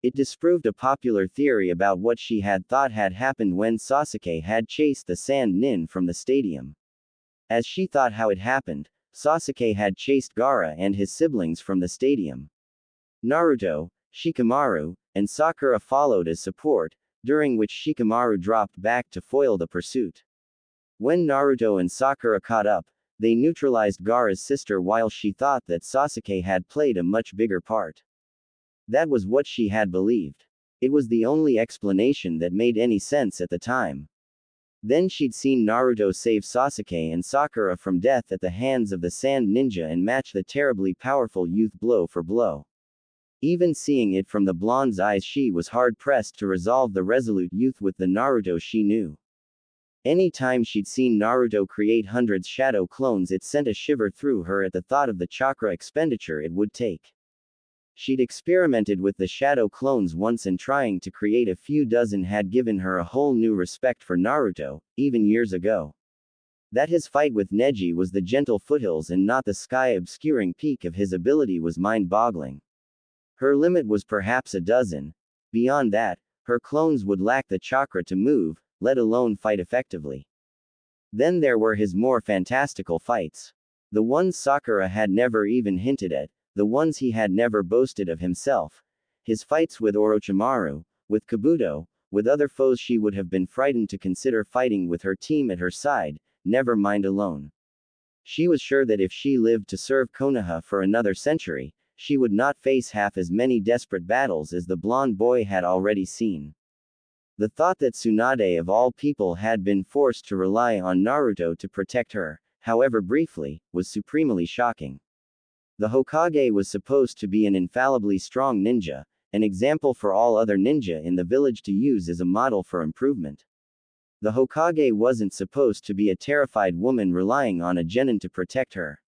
It disproved a popular theory about what she had thought had happened when Sasuke had chased the Sand Nin from the stadium. As she thought how it happened, Sasuke had chased Gaara and his siblings from the stadium. Naruto, Shikamaru, and Sakura followed as support, during which Shikamaru dropped back to foil the pursuit. When Naruto and Sakura caught up, they neutralized Gaara's sister while she thought that Sasuke had played a much bigger part. That was what she had believed. It was the only explanation that made any sense at the time. Then she'd seen Naruto save Sasuke and Sakura from death at the hands of the Sand Ninja and match the terribly powerful youth blow for blow. Even seeing it from the blonde's eyes, she was hard-pressed to resolve the resolute youth with the Naruto she knew. Any time she'd seen Naruto create hundreds shadow clones, it sent a shiver through her at the thought of the chakra expenditure it would take. She'd experimented with the shadow clones once, and trying to create a few dozen had given her a whole new respect for Naruto, even years ago. That his fight with Neji was the gentle foothills and not the sky-obscuring peak of his ability was mind-boggling. Her limit was perhaps a dozen. Beyond that, her clones would lack the chakra to move, let alone fight effectively. Then there were his more fantastical fights. The ones Sakura had never even hinted at, the ones he had never boasted of himself. His fights with Orochimaru, with Kabuto, with other foes she would have been frightened to consider fighting with her team at her side, never mind alone. She was sure that if she lived to serve Konoha for another century, she would not face half as many desperate battles as the blonde boy had already seen. The thought that Tsunade of all people had been forced to rely on Naruto to protect her, however briefly, was supremely shocking. The Hokage was supposed to be an infallibly strong ninja, an example for all other ninja in the village to use as a model for improvement. The Hokage wasn't supposed to be a terrified woman relying on a genin to protect her.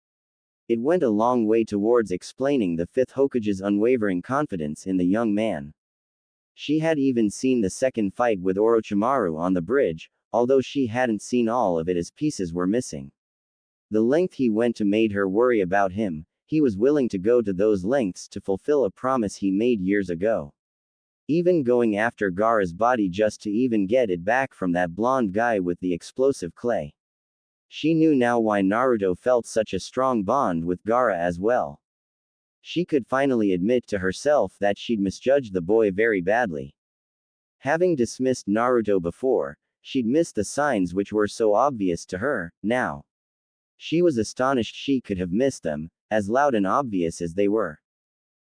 It went a long way towards explaining the fifth Hokage's unwavering confidence in the young man. She had even seen the second fight with Orochimaru on the bridge, although she hadn't seen all of it as pieces were missing. The length he went to made her worry about him. He was willing to go to those lengths to fulfill a promise he made years ago. Even going after Gaara's body just to even get it back from that blonde guy with the explosive clay. She knew now why Naruto felt such a strong bond with Gaara as well. She could finally admit to herself that she'd misjudged the boy very badly. Having dismissed Naruto before, she'd missed the signs which were so obvious to her. Now she was astonished she could have missed them, as loud and obvious as they were.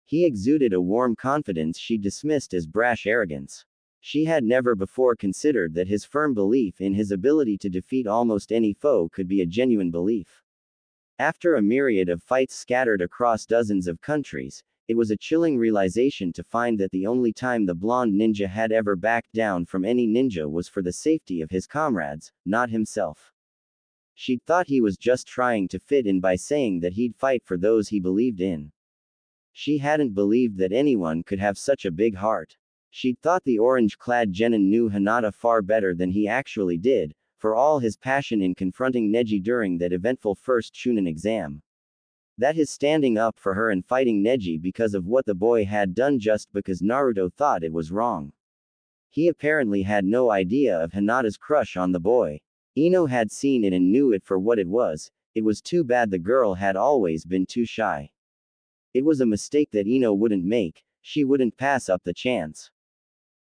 He exuded a warm confidence she dismissed as brash arrogance. She had never before considered that his firm belief in his ability to defeat almost any foe could be a genuine belief. After a myriad of fights scattered across dozens of countries, it was a chilling realization to find that the only time the blonde ninja had ever backed down from any ninja was for the safety of his comrades, not himself. She'd thought he was just trying to fit in by saying that he'd fight for those he believed in. She hadn't believed that anyone could have such a big heart. She'd thought the orange-clad genin knew Hinata far better than he actually did, for all his passion in confronting Neji during that eventful first Chunin exam. That his standing up for her and fighting Neji because of what the boy had done just because Naruto thought it was wrong. He apparently had no idea of Hinata's crush on the boy. Ino had seen it and knew it for what it was too bad the girl had always been too shy. It was a mistake that Ino wouldn't make, she wouldn't pass up the chance.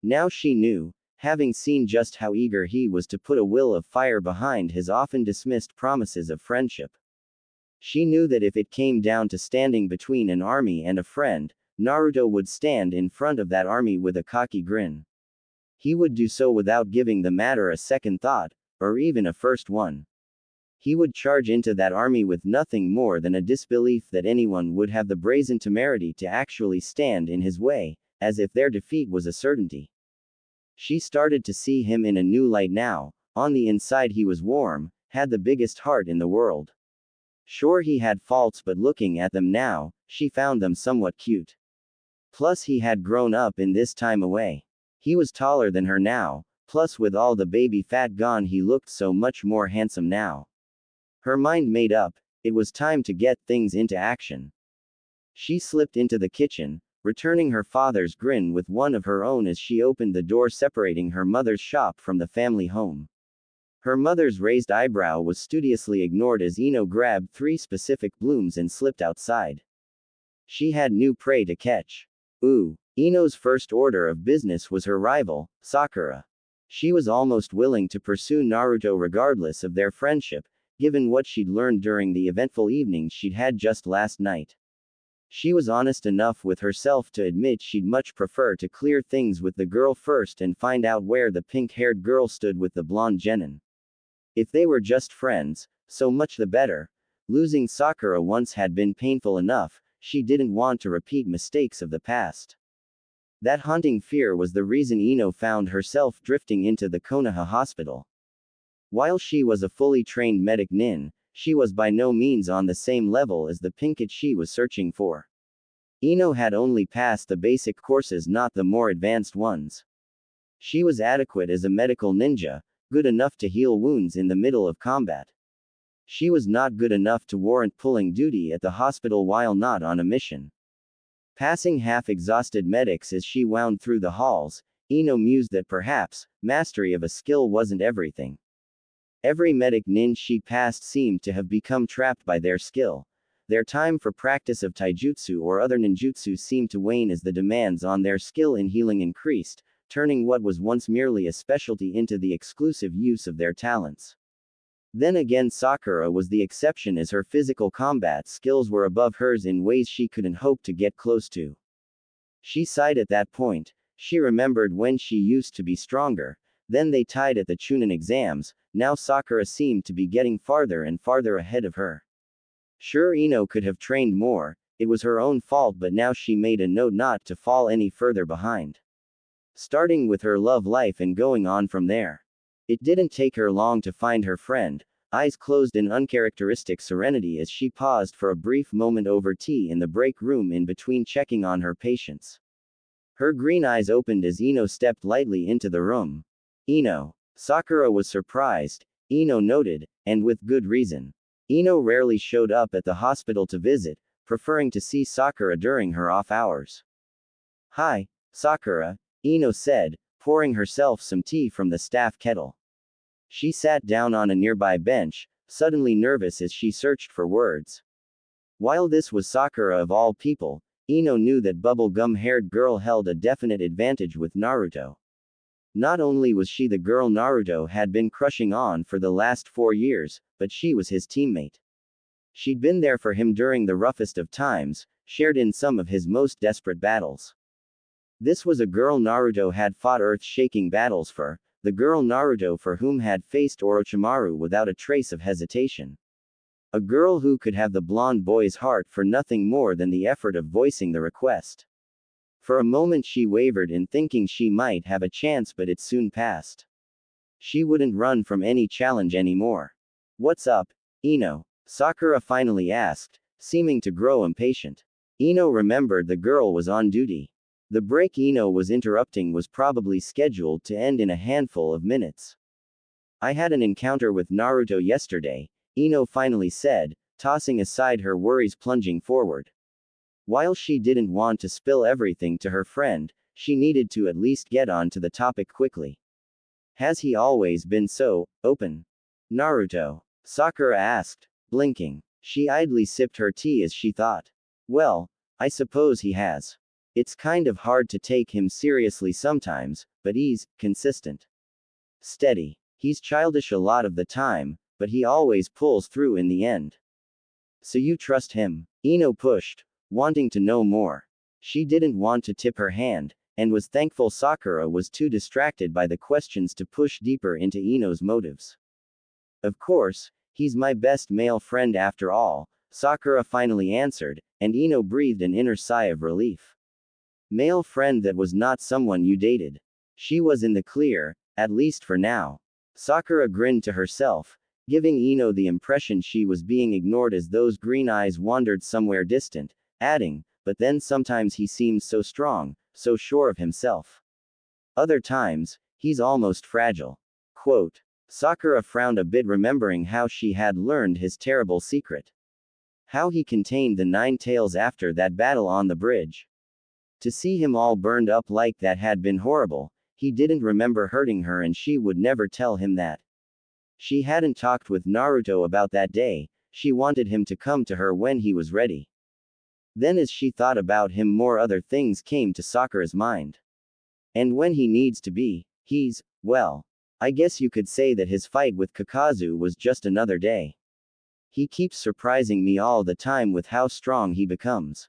Now she knew, having seen just how eager he was to put a will of fire behind his often dismissed promises of friendship. She knew that if it came down to standing between an army and a friend, Naruto would stand in front of that army with a cocky grin. He would do so without giving the matter a second thought, or even a first one. He would charge into that army with nothing more than a disbelief that anyone would have the brazen temerity to actually stand in his way, as if their defeat was a certainty. She started to see him in a new light now. On the inside he was warm, had the biggest heart in the world. Sure he had faults, but looking at them now, she found them somewhat cute. Plus he had grown up in this time away. He was taller than her now, plus with all the baby fat gone he looked so much more handsome now. Her mind made up, it was time to get things into action. She slipped into the kitchen, returning her father's grin with one of her own as she opened the door separating her mother's shop from the family home. Her mother's raised eyebrow was studiously ignored as Ino grabbed 3 specific blooms and slipped outside. She had new prey to catch. Ooh. Ino's first order of business was her rival, Sakura. She was almost willing to pursue Naruto regardless of their friendship, given what she'd learned during the eventful evening she'd had just last night. She was honest enough with herself to admit she'd much prefer to clear things with the girl first and find out where the pink-haired girl stood with the blonde genin. If they were just friends, so much the better. Losing Sakura once had been painful enough, she didn't want to repeat mistakes of the past. That haunting fear was the reason Ino found herself drifting into the Konoha hospital. While she was a fully trained medic nin, she was by no means on the same level as the pinkett she was searching for. Ino had only passed the basic courses, not the more advanced ones. She was adequate as a medical ninja, good enough to heal wounds in the middle of combat. She was not good enough to warrant pulling duty at the hospital while not on a mission. Passing half-exhausted medics as she wound through the halls, Ino mused that perhaps, mastery of a skill wasn't everything. Every medic nin she passed seemed to have become trapped by their skill. Their time for practice of taijutsu or other ninjutsu seemed to wane as the demands on their skill in healing increased, turning what was once merely a specialty into the exclusive use of their talents. Then again, Sakura was the exception as her physical combat skills were above hers in ways she couldn't hope to get close to. She sighed at that point. She remembered when she used to be stronger. Then they tied at the Chunin exams. Now Sakura seemed to be getting farther and farther ahead of her. Sure, Ino could have trained more, it was her own fault, but now she made a note not to fall any further behind. Starting with her love life and going on from there. It didn't take her long to find her friend, eyes closed in uncharacteristic serenity as she paused for a brief moment over tea in the break room in between checking on her patients. Her green eyes opened as Ino stepped lightly into the room. Ino. Sakura was surprised, Ino noted, and with good reason. Ino rarely showed up at the hospital to visit, preferring to see Sakura during her off hours. Hi, Sakura, Ino said, pouring herself some tea from the staff kettle. She sat down on a nearby bench, suddenly nervous as she searched for words. While this was Sakura of all people, Ino knew that bubblegum-haired girl held a definite advantage with Naruto. Not only was she the girl Naruto had been crushing on for the last 4 years, but she was his teammate. She'd been there for him during the roughest of times, shared in some of his most desperate battles. This was a girl Naruto had fought earth-shaking battles for, the girl Naruto for whom had faced Orochimaru without a trace of hesitation. A girl who could have the blonde boy's heart for nothing more than the effort of voicing the request. For a moment she wavered in thinking she might have a chance, but it soon passed. She wouldn't run from any challenge anymore. What's up, Ino? Sakura finally asked, seeming to grow impatient. Ino remembered the girl was on duty. The break Ino was interrupting was probably scheduled to end in a handful of minutes. I had an encounter with Naruto yesterday, Ino finally said, tossing aside her worries plunging forward. While she didn't want to spill everything to her friend, she needed to at least get on to the topic quickly. Has he always been so open? Naruto? Sakura asked, blinking. She idly sipped her tea as she thought. Well, I suppose he has. It's kind of hard to take him seriously sometimes, but he's consistent. Steady. He's childish a lot of the time, but he always pulls through in the end. So you trust him? Ino pushed, wanting to know more. She didn't want to tip her hand, and was thankful Sakura was too distracted by the questions to push deeper into Ino's motives. Of course, he's my best male friend after all, Sakura finally answered, and Ino breathed an inner sigh of relief. Male friend that was not someone you dated. She was in the clear, at least for now. Sakura grinned to herself, giving Ino the impression she was being ignored as those green eyes wandered somewhere distant, adding, but then sometimes he seems so strong, so sure of himself. Other times, he's almost fragile. Quote. Sakura frowned a bit remembering how she had learned his terrible secret. How he contained the 9 tails after that battle on the bridge. To see him all burned up like that had been horrible. He didn't remember hurting her and she would never tell him that. She hadn't talked with Naruto about that day, she wanted him to come to her when he was ready. Then as she thought about him more other things came to Sakura's mind. And when he needs to be, he's, well, I guess you could say that his fight with Kakazu was just another day. He keeps surprising me all the time with how strong he becomes.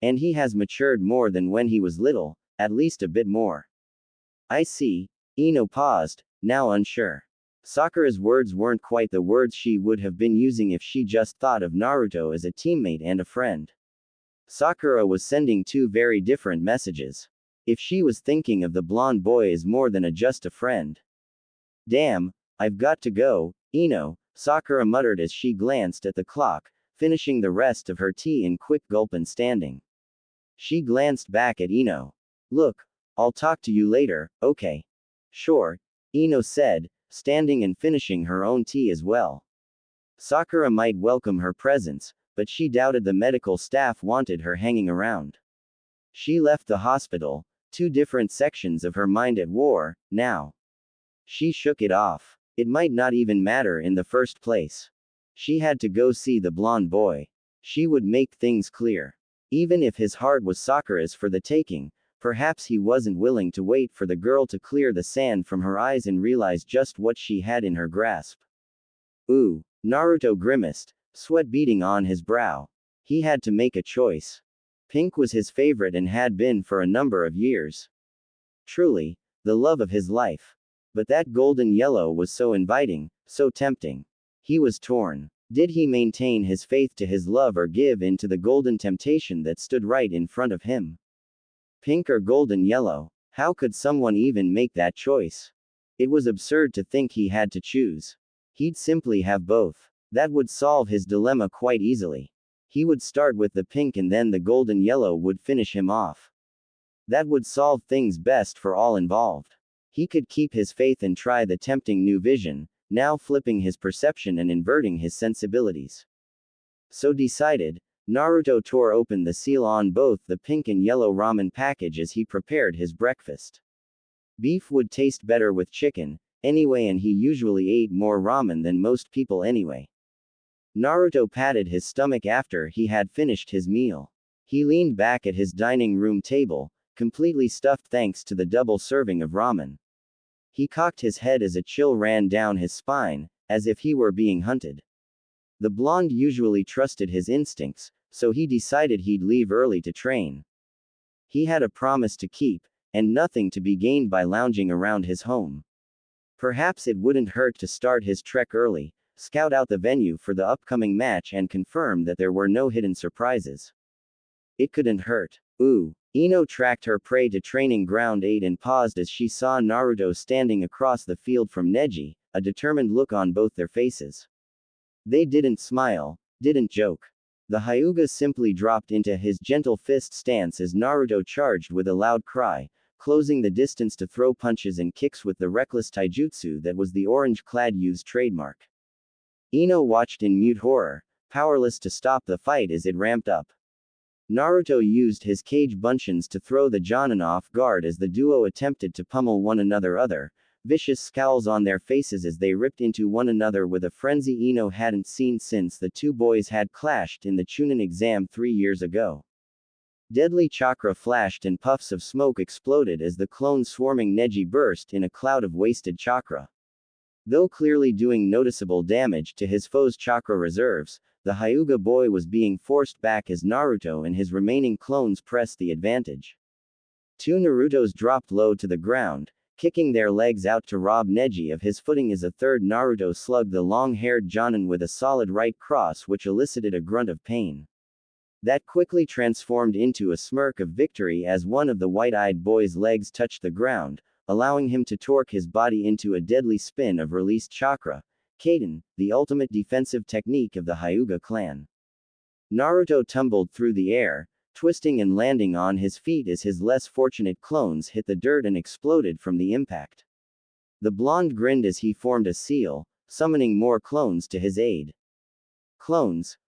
And he has matured more than when he was little, at least a bit more. I see. Ino paused, now unsure. Sakura's words weren't quite the words she would have been using if she just thought of Naruto as a teammate and a friend. Sakura was sending 2 very different messages. If she was thinking of the blonde boy as more than just a friend. Damn, I've got to go, Ino, Sakura muttered as she glanced at the clock, finishing the rest of her tea in quick gulp and standing. She glanced back at Ino. Look, I'll talk to you later, okay? Sure, Ino said, standing and finishing her own tea as well. Sakura might welcome her presence, but she doubted the medical staff wanted her hanging around. She left the hospital, 2 different sections of her mind at war, now. She shook it off. It might not even matter in the first place. She had to go see the blonde boy. She would make things clear. Even if his heart was Sakura's for the taking, perhaps he wasn't willing to wait for the girl to clear the sand from her eyes and realize just what she had in her grasp. Ooh, Naruto grimaced, sweat beading on his brow. He had to make a choice. Pink was his favorite and had been for a number of years. Truly, the love of his life. But that golden yellow was so inviting, so tempting. He was torn. Did he maintain his faith to his love or give in to the golden temptation that stood right in front of him? Pink or golden yellow? How could someone even make that choice? It was absurd to think he had to choose. He'd simply have both. That would solve his dilemma quite easily. He would start with the pink and then the golden yellow would finish him off. That would solve things best for all involved. He could keep his faith and try the tempting new vision, now flipping his perception and inverting his sensibilities. So decided, Naruto tore open the seal on both the pink and yellow ramen package as he prepared his breakfast. Beef would taste better with chicken, anyway, and he usually ate more ramen than most people anyway. Naruto patted his stomach after he had finished his meal. He leaned back at his dining room table, completely stuffed thanks to the double serving of ramen. He cocked his head as a chill ran down his spine, as if he were being hunted. The blonde usually trusted his instincts, so he decided he'd leave early to train. He had a promise to keep, and nothing to be gained by lounging around his home. Perhaps it wouldn't hurt to start his trek early, scout out the venue for the upcoming match and confirm that there were no hidden surprises. It couldn't hurt. Ooh. Ino tracked her prey to training ground 8 and paused as she saw Naruto standing across the field from Neji, a determined look on both their faces. They didn't smile, didn't joke. The Hyuga simply dropped into his gentle fist stance as Naruto charged with a loud cry, closing the distance to throw punches and kicks with the reckless taijutsu that was the orange-clad youth's trademark. Ino watched in mute horror, powerless to stop the fight as it ramped up. Naruto used his kage bunchins to throw the Jonin off guard as the duo attempted to pummel one another, vicious scowls on their faces as they ripped into one another with a frenzy Ino hadn't seen since the two boys had clashed in the Chunin exam 3 years ago. Deadly chakra flashed and puffs of smoke exploded as the clones swarming Neji burst in a cloud of wasted chakra. Though clearly doing noticeable damage to his foe's chakra reserves, the Hyuga boy was being forced back as Naruto and his remaining clones pressed the advantage. Two Narutos dropped low to the ground, kicking their legs out to rob Neji of his footing as a third Naruto slugged the long-haired Jonin with a solid right cross which elicited a grunt of pain. That quickly transformed into a smirk of victory as one of the white-eyed boy's legs touched the ground, allowing him to torque his body into a deadly spin of released chakra, Kaden, the ultimate defensive technique of the Hyuga clan. Naruto tumbled through the air, twisting and landing on his feet as his less fortunate clones hit the dirt and exploded from the impact. The blonde grinned as he formed a seal, summoning more clones to his aid. Clones,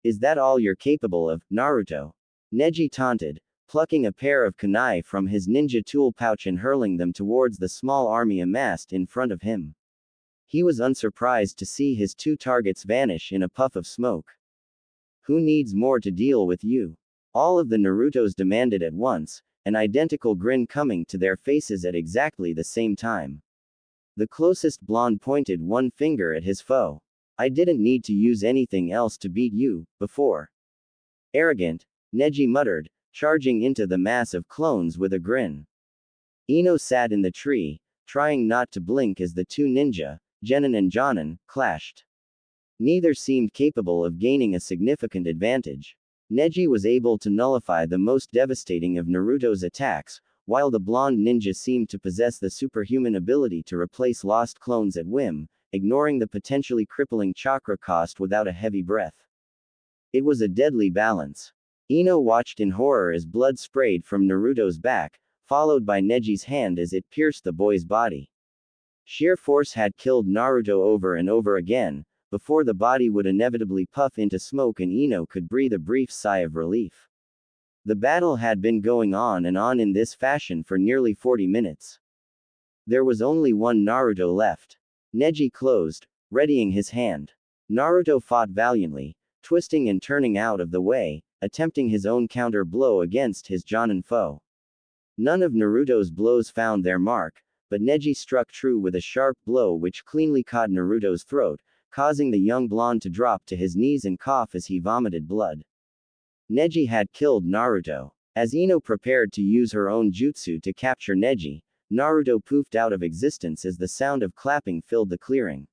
is that all you're capable of, Naruto? Neji taunted, plucking a pair of kunai from his ninja tool pouch and hurling them towards the small army amassed in front of him. He was unsurprised to see his two targets vanish in a puff of smoke. Who needs more to deal with you? All of the Narutos demanded at once, an identical grin coming to their faces at exactly the same time. The closest blonde pointed one finger at his foe. I didn't need to use anything else to beat you, before. Arrogant, Neji muttered, charging into the mass of clones with a grin. Ino sat in the tree, trying not to blink as the two ninja, Genin and Jonin, clashed. Neither seemed capable of gaining a significant advantage. Neji was able to nullify the most devastating of Naruto's attacks, while the blonde ninja seemed to possess the superhuman ability to replace lost clones at whim, ignoring the potentially crippling chakra cost without a heavy breath. It was a deadly balance. Ino watched in horror as blood sprayed from Naruto's back, followed by Neji's hand as it pierced the boy's body. Sheer force had killed Naruto over and over again, before the body would inevitably puff into smoke and Ino could breathe a brief sigh of relief. The battle had been going on and on in this fashion for nearly 40 minutes. There was only one Naruto left. Neji closed, readying his hand. Naruto fought valiantly, twisting and turning out of the way, attempting his own counter blow against his Jonin foe. None of Naruto's blows found their mark, but Neji struck true with a sharp blow which cleanly caught Naruto's throat, causing the young blonde to drop to his knees and cough as he vomited blood. Neji had killed Naruto. As Ino prepared to use her own jutsu to capture Neji, Naruto poofed out of existence as the sound of clapping filled the clearing.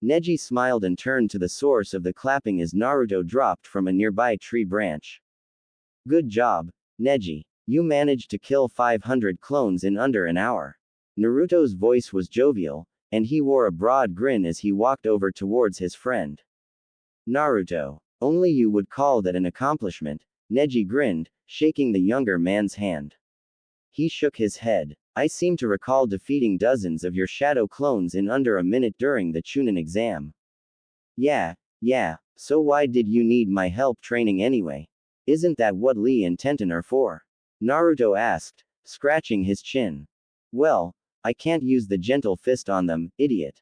Neji smiled and turned to the source of the clapping as Naruto dropped from a nearby tree branch. Good job, Neji. You managed to kill 500 clones in under an hour. Naruto's voice was jovial, and he wore a broad grin as he walked over towards his friend. Naruto. Only you would call that an accomplishment, Neji grinned, shaking the younger man's hand. He shook his head. I seem to recall defeating dozens of your shadow clones in under a minute during the Chunin exam. Yeah, so why did you need my help training anyway? Isn't that what Lee and Tenten are for? Naruto asked, scratching his chin. Well, I can't use the gentle fist on them, idiot.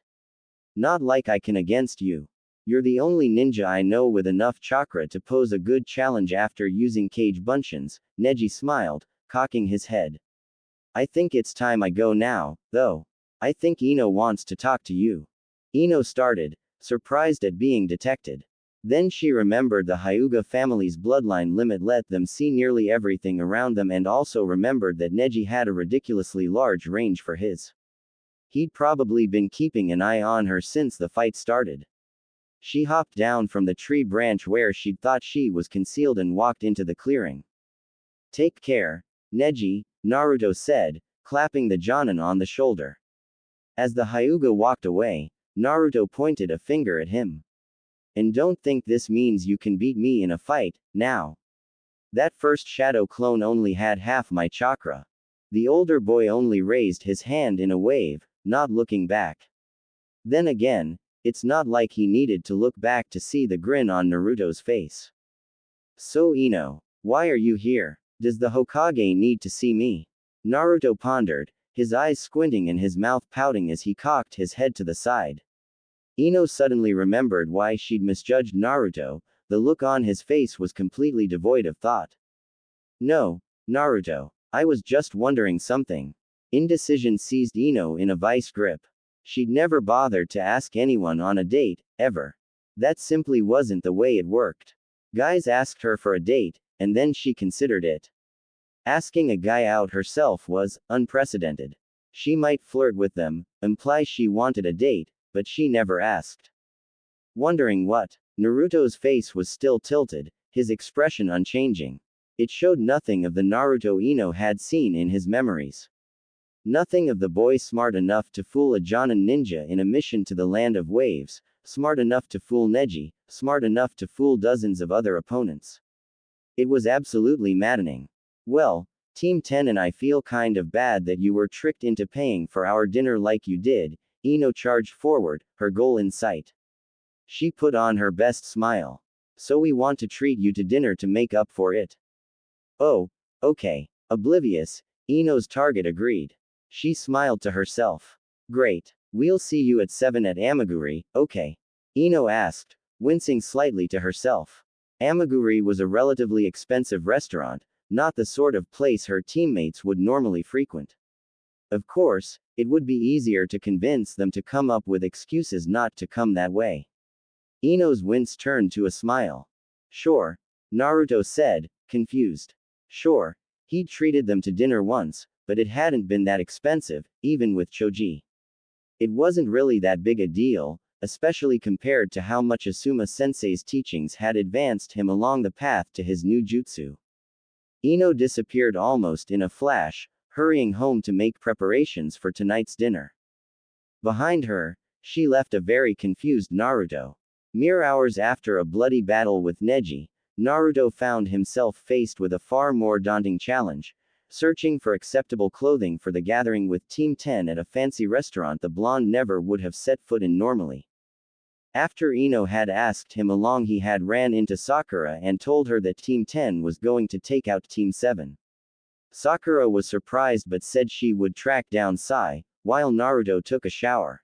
Not like I can against you. You're the only ninja I know with enough chakra to pose a good challenge after using Cage Bunchins, Neji smiled, cocking his head. I think it's time I go now, though. I think Ino wants to talk to you. Ino started, surprised at being detected. Then she remembered the Hyuga family's bloodline limit let them see nearly everything around them and also remembered that Neji had a ridiculously large range for his. He'd probably been keeping an eye on her since the fight started. She hopped down from the tree branch where she'd thought she was concealed and walked into the clearing. Take care, Neji, Naruto said, clapping the Jonin on the shoulder. As the Hyuga walked away, Naruto pointed a finger at him. And don't think this means you can beat me in a fight, now. That first shadow clone only had half my chakra. The older boy only raised his hand in a wave, not looking back. Then again, it's not like he needed to look back to see the grin on Naruto's face. So Ino, why are you here? Does the Hokage need to see me? Naruto pondered, his eyes squinting and his mouth pouting as he cocked his head to the side. Ino suddenly remembered why she'd misjudged Naruto, the look on his face was completely devoid of thought. No, Naruto, I was just wondering something. Indecision seized Ino in a vice grip. She'd never bothered to ask anyone on a date, ever. That simply wasn't the way it worked. Guys asked her for a date, and then she considered it. Asking a guy out herself was unprecedented. She might flirt with them, imply she wanted a date, but she never asked. Wondering what? Naruto's face was still tilted, his expression unchanging. It showed nothing of the Naruto Ino had seen in his memories. Nothing of the boy smart enough to fool a Jonin ninja in a mission to the land of waves, smart enough to fool Neji, smart enough to fool dozens of other opponents. It was absolutely maddening. Well, Team 10 and I feel kind of bad that you were tricked into paying for our dinner like you did. Ino charged forward, her goal in sight. She put on her best smile. So we want to treat you to dinner to make up for it. Oh, okay. Oblivious, Ino's target agreed. She smiled to herself. Great. We'll see you at 7 at Amaguri, okay? Ino asked, wincing slightly to herself. Amaguri was a relatively expensive restaurant, not the sort of place her teammates would normally frequent. Of course, it would be easier to convince them to come up with excuses not to come that way. Ino's wince turned to a smile. Sure, Naruto said, confused. Sure, he'd treated them to dinner once, but it hadn't been that expensive, even with Choji. It wasn't really that big a deal, especially compared to how much Asuma-sensei's teachings had advanced him along the path to his new jutsu. Ino disappeared almost in a flash, hurrying home to make preparations for tonight's dinner. Behind her, she left a very confused Naruto. Mere hours after a bloody battle with Neji, Naruto found himself faced with a far more daunting challenge, searching for acceptable clothing for the gathering with Team 10 at a fancy restaurant the blonde never would have set foot in normally. After Ino had asked him along, he had ran into Sakura and told her that Team 10 was going to take out Team 7. Sakura was surprised but said she would track down Sai, while Naruto took a shower.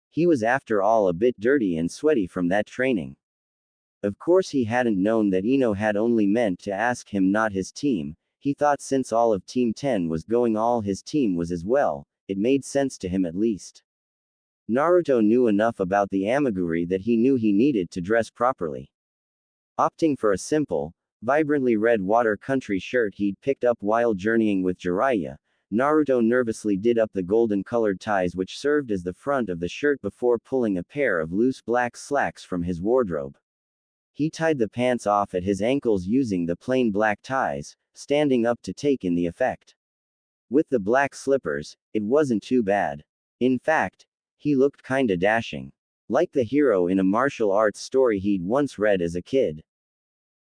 He was after all a bit dirty and sweaty from that training. Of course he hadn't known that Ino had only meant to ask him, not his team. He thought since all of Team 10 was going, all his team was as well, it made sense to him at least. Naruto knew enough about the Amaguri that he knew he needed to dress properly. Opting for a simple, vibrantly red water country shirt he'd picked up while journeying with Jiraiya, Naruto nervously did up the golden-colored ties which served as the front of the shirt before pulling a pair of loose black slacks from his wardrobe. He tied the pants off at his ankles using the plain black ties, standing up to take in the effect. With the black slippers, it wasn't too bad. In fact, He looked kinda dashing. Like the hero in a martial arts story he'd once read as a kid.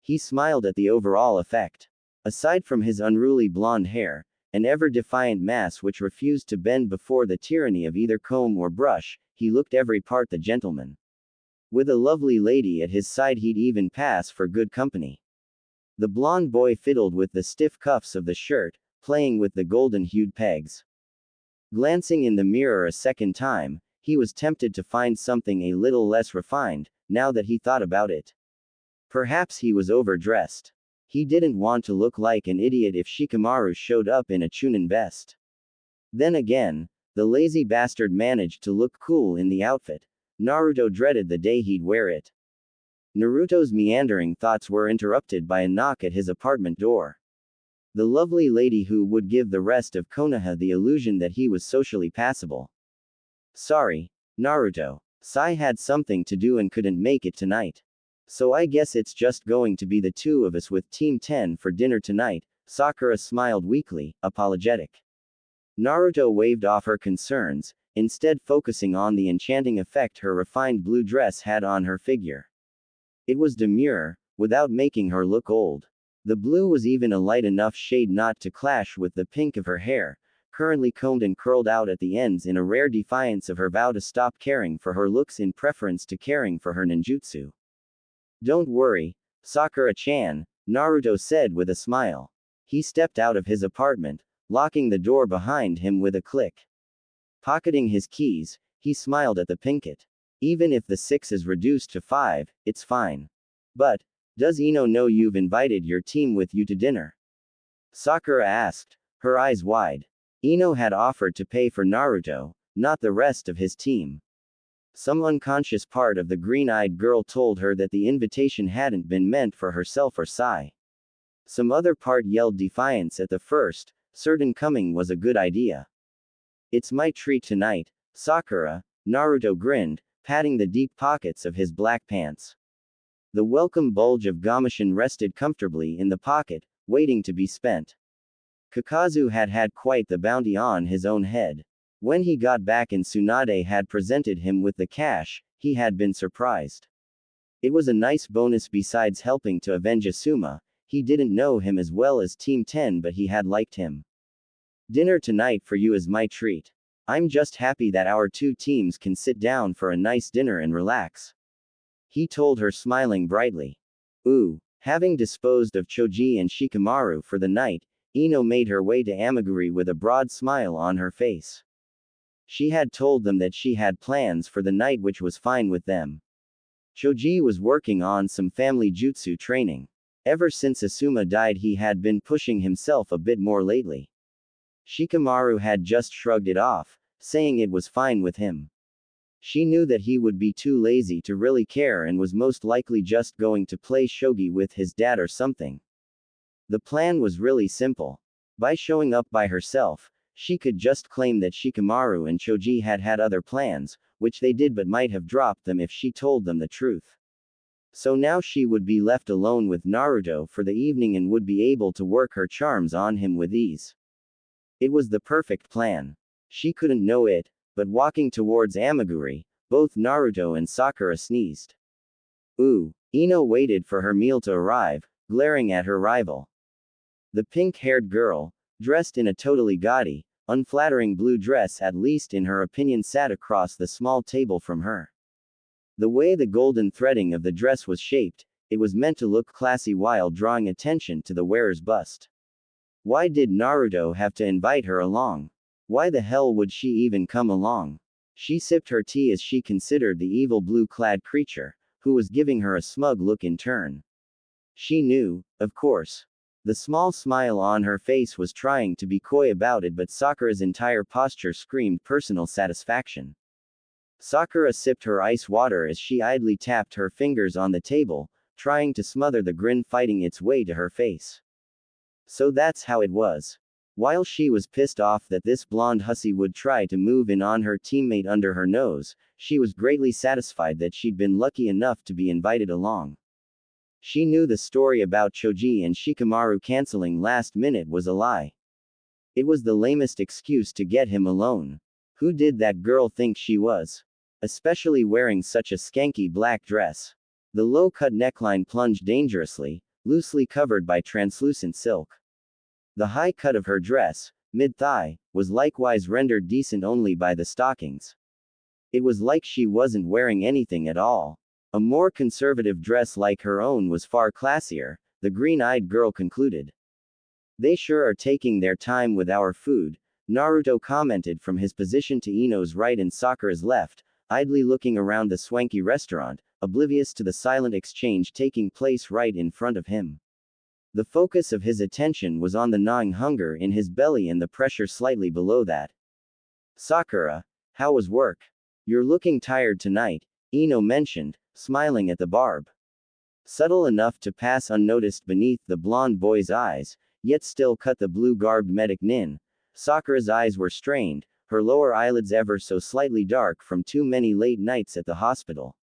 He smiled at the overall effect. Aside from his unruly blonde hair, an ever-defiant mass which refused to bend before the tyranny of either comb or brush, he looked every part the gentleman. With a lovely lady at his side he'd even pass for good company. The blonde boy fiddled with the stiff cuffs of the shirt, playing with the golden-hued pegs. Glancing in the mirror a second time, he was tempted to find something a little less refined, now that he thought about it. Perhaps he was overdressed. He didn't want to look like an idiot if Shikamaru showed up in a Chunin vest. Then again, the lazy bastard managed to look cool in the outfit. Naruto dreaded the day he'd wear it. Naruto's meandering thoughts were interrupted by a knock at his apartment door. The lovely lady who would give the rest of Konoha the illusion that he was socially passable. Sorry, Naruto. Sai had something to do and couldn't make it tonight. So I guess it's just going to be the two of us with Team 10 for dinner tonight. Sakura smiled weakly, apologetic. Naruto waved off her concerns, instead focusing on the enchanting effect her refined blue dress had on her figure. It was demure, without making her look old. The blue was even a light enough shade not to clash with the pink of her hair, currently combed and curled out at the ends in a rare defiance of her vow to stop caring for her looks in preference to caring for her ninjutsu. Don't worry, Sakura-chan, Naruto said with a smile. He stepped out of his apartment, locking the door behind him with a click. Pocketing his keys, he smiled at the pinkett. Even if the 6 is reduced to 5, it's fine. But, does Ino know you've invited your team with you to dinner? Sakura asked, her eyes wide. Ino had offered to pay for Naruto, not the rest of his team. Some unconscious part of the green-eyed girl told her that the invitation hadn't been meant for herself or Sai. Some other part yelled defiance at the first, certain coming was a good idea. It's my treat tonight, Sakura, Naruto grinned, patting the deep pockets of his black pants. The welcome bulge of Gamashin rested comfortably in the pocket, waiting to be spent. Kakazu had had quite the bounty on his own head. When he got back and Tsunade had presented him with the cash, he had been surprised. It was a nice bonus besides helping to avenge Asuma. He didn't know him as well as Team 10 but he had liked him. Dinner tonight for you is my treat. I'm just happy that our two teams can sit down for a nice dinner and relax. He told her smiling brightly. Ooh. Having disposed of Choji and Shikamaru for the night, Ino made her way to Amaguri with a broad smile on her face. She had told them that she had plans for the night which was fine with them. Choji was working on some family jutsu training. Ever since Asuma died he had been pushing himself a bit more lately. Shikamaru had just shrugged it off, saying it was fine with him. She knew that he would be too lazy to really care and was most likely just going to play shogi with his dad or something. The plan was really simple. By showing up by herself, she could just claim that Shikamaru and Choji had had other plans, which they did but might have dropped them if she told them the truth. So now she would be left alone with Naruto for the evening and would be able to work her charms on him with ease. It was the perfect plan. She couldn't know it, but walking towards Amaguri, both Naruto and Sakura sneezed. Ooh. Ino waited for her meal to arrive, glaring at her rival. The pink-haired girl, dressed in a totally gaudy, unflattering blue dress at least in her opinion sat across the small table from her. The way the golden threading of the dress was shaped, it was meant to look classy while drawing attention to the wearer's bust. Why did Naruto have to invite her along? Why the hell would she even come along? She sipped her tea as she considered the evil blue-clad creature, who was giving her a smug look in turn. She knew, of course. The small smile on her face was trying to be coy about it but Sakura's entire posture screamed personal satisfaction. Sakura sipped her ice water as she idly tapped her fingers on the table, trying to smother the grin fighting its way to her face. So that's how it was. While she was pissed off that this blonde hussy would try to move in on her teammate under her nose, she was greatly satisfied that she'd been lucky enough to be invited along. She knew the story about Choji and Shikamaru canceling last minute was a lie. It was the lamest excuse to get him alone. Who did that girl think she was? Especially wearing such a skanky black dress. The low-cut neckline plunged dangerously, loosely covered by translucent silk. The high cut of her dress, mid-thigh, was likewise rendered decent only by the stockings. It was like she wasn't wearing anything at all. A more conservative dress like her own was far classier, the green-eyed girl concluded. They sure are taking their time with our food, Naruto commented from his position to Ino's right and Sakura's left, idly looking around the swanky restaurant, oblivious to the silent exchange taking place right in front of him. The focus of his attention was on the gnawing hunger in his belly and the pressure slightly below that. Sakura, how was work? You're looking tired tonight, Ino mentioned, smiling at the barb. Subtle enough to pass unnoticed beneath the blonde boy's eyes, yet still cut the blue-garbed medic nin. Sakura's eyes were strained, her lower eyelids ever so slightly dark from too many late nights at the hospital.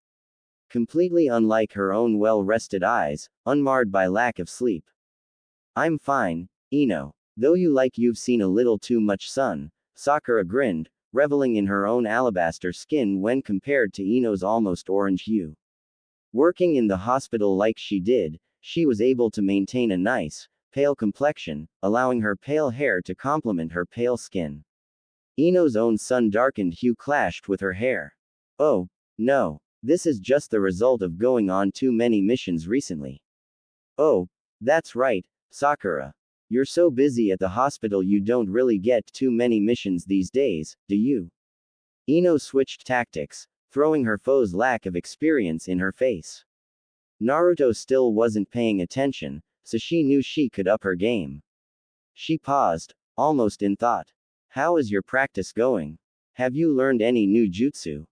Completely unlike her own well-rested eyes, unmarred by lack of sleep. I'm fine, Ino. Though you've seen a little too much sun, Sakura grinned, reveling in her own alabaster skin when compared to Ino's almost orange hue. Working in the hospital like she did, she was able to maintain a nice, pale complexion, allowing her pale hair to complement her pale skin. Ino's own sun-darkened hue clashed with her hair. Oh, no. This is just the result of going on too many missions recently. Oh, that's right, Sakura. You're so busy at the hospital you don't really get too many missions these days, do you? Ino switched tactics, throwing her foe's lack of experience in her face. Naruto still wasn't paying attention, so she knew she could up her game. She paused, almost in thought. How is your practice going? Have you learned any new jutsu?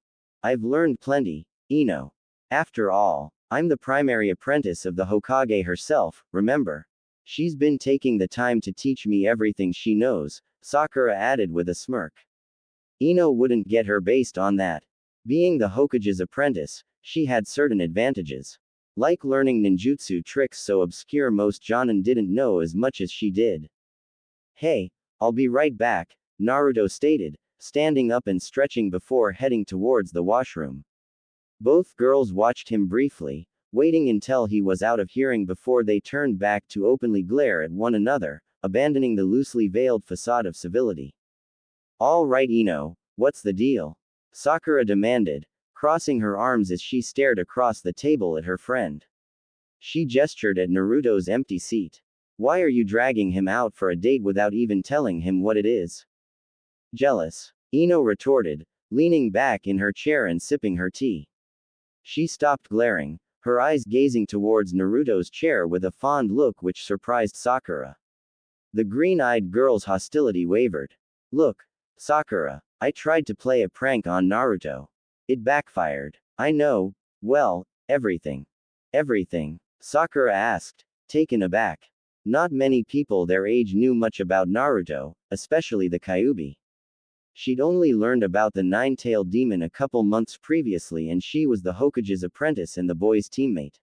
I've learned plenty, Ino. After all, I'm the primary apprentice of the Hokage herself, remember? She's been taking the time to teach me everything she knows, Sakura added with a smirk. Ino wouldn't get her based on that. Being the Hokage's apprentice, she had certain advantages. Like learning ninjutsu tricks so obscure most jonin didn't know as much as she did. Hey, I'll be right back, Naruto stated, standing up and stretching before heading towards the washroom. Both girls watched him briefly, waiting until he was out of hearing before they turned back to openly glare at one another, abandoning the loosely veiled facade of civility. All right, Ino, what's the deal? Sakura demanded, crossing her arms as she stared across the table at her friend. She gestured at Naruto's empty seat. Why are you dragging him out for a date without even telling him what it is? Jealous, Ino retorted, leaning back in her chair and sipping her tea. She stopped glaring, her eyes gazing towards Naruto's chair with a fond look which surprised Sakura. The green-eyed girl's hostility wavered. Look, Sakura, I tried to play a prank on Naruto. It backfired. I know, well, everything. Everything? Sakura asked, taken aback. Not many people their age knew much about Naruto, especially the Kyuubi. She'd only learned about the nine-tailed demon a couple months previously and she was the Hokage's apprentice and the boy's teammate.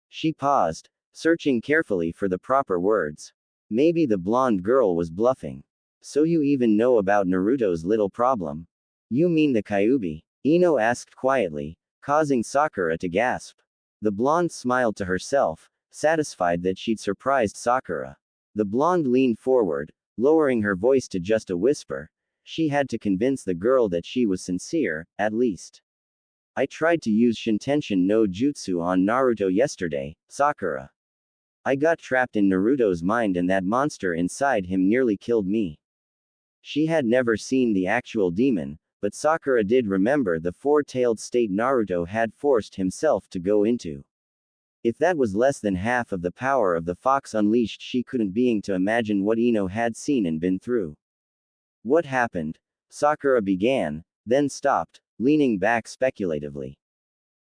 She paused, searching carefully for the proper words. Maybe the blonde girl was bluffing. So you even know about Naruto's little problem? You mean the Kyuubi? Ino asked quietly, causing Sakura to gasp. The blonde smiled to herself, satisfied that she'd surprised Sakura. The blonde leaned forward, lowering her voice to just a whisper. She had to convince the girl that she was sincere, at least. I tried to use Shintention no Jutsu on Naruto yesterday, Sakura. I got trapped in Naruto's mind and that monster inside him nearly killed me. She had never seen the actual demon, but Sakura did remember the four-tailed state Naruto had forced himself to go into. If that was less than half of the power of the fox unleashed, she couldn't begin to imagine what Ino had seen and been through. What happened? Sakura began, then stopped, leaning back speculatively.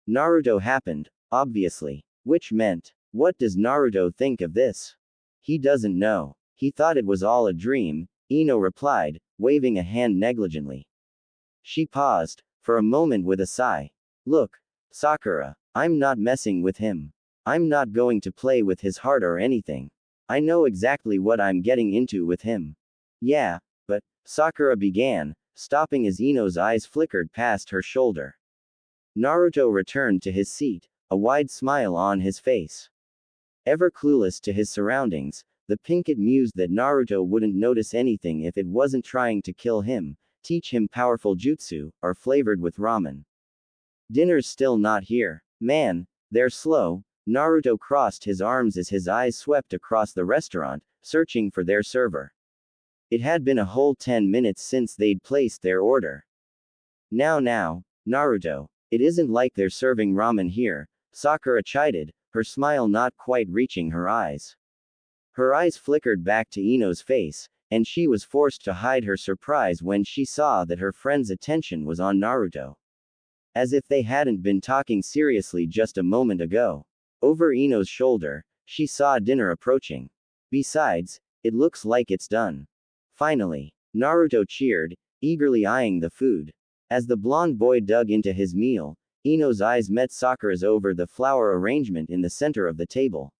Naruto happened, obviously. Which meant, what does Naruto think of this? He doesn't know. He thought it was all a dream, Ino replied, waving a hand negligently. She paused, for a moment with a sigh. Look, Sakura, I'm not messing with him. I'm not going to play with his heart or anything. I know exactly what I'm getting into with him. Yeah, but, Sakura began, stopping as Ino's eyes flickered past her shoulder. Naruto returned to his seat, a wide smile on his face. Ever clueless to his surroundings, the Pinkett mused that Naruto wouldn't notice anything if it wasn't trying to kill him, teach him powerful jutsu, or flavored with ramen. Dinner's still not here. Man, they're slow. Naruto crossed his arms as his eyes swept across the restaurant, searching for their server. It had been a whole 10 minutes since they'd placed their order. Now, Naruto, it isn't like they're serving ramen here, Sakura chided, her smile not quite reaching her eyes. Her eyes flickered back to Ino's face, and she was forced to hide her surprise when she saw that her friend's attention was on Naruto. As if they hadn't been talking seriously just a moment ago. Over Ino's shoulder, she saw dinner approaching. Besides, it looks like it's done. Finally, Naruto cheered, eagerly eyeing the food. As the blonde boy dug into his meal, Ino's eyes met Sakura's over the flower arrangement in the center of the table.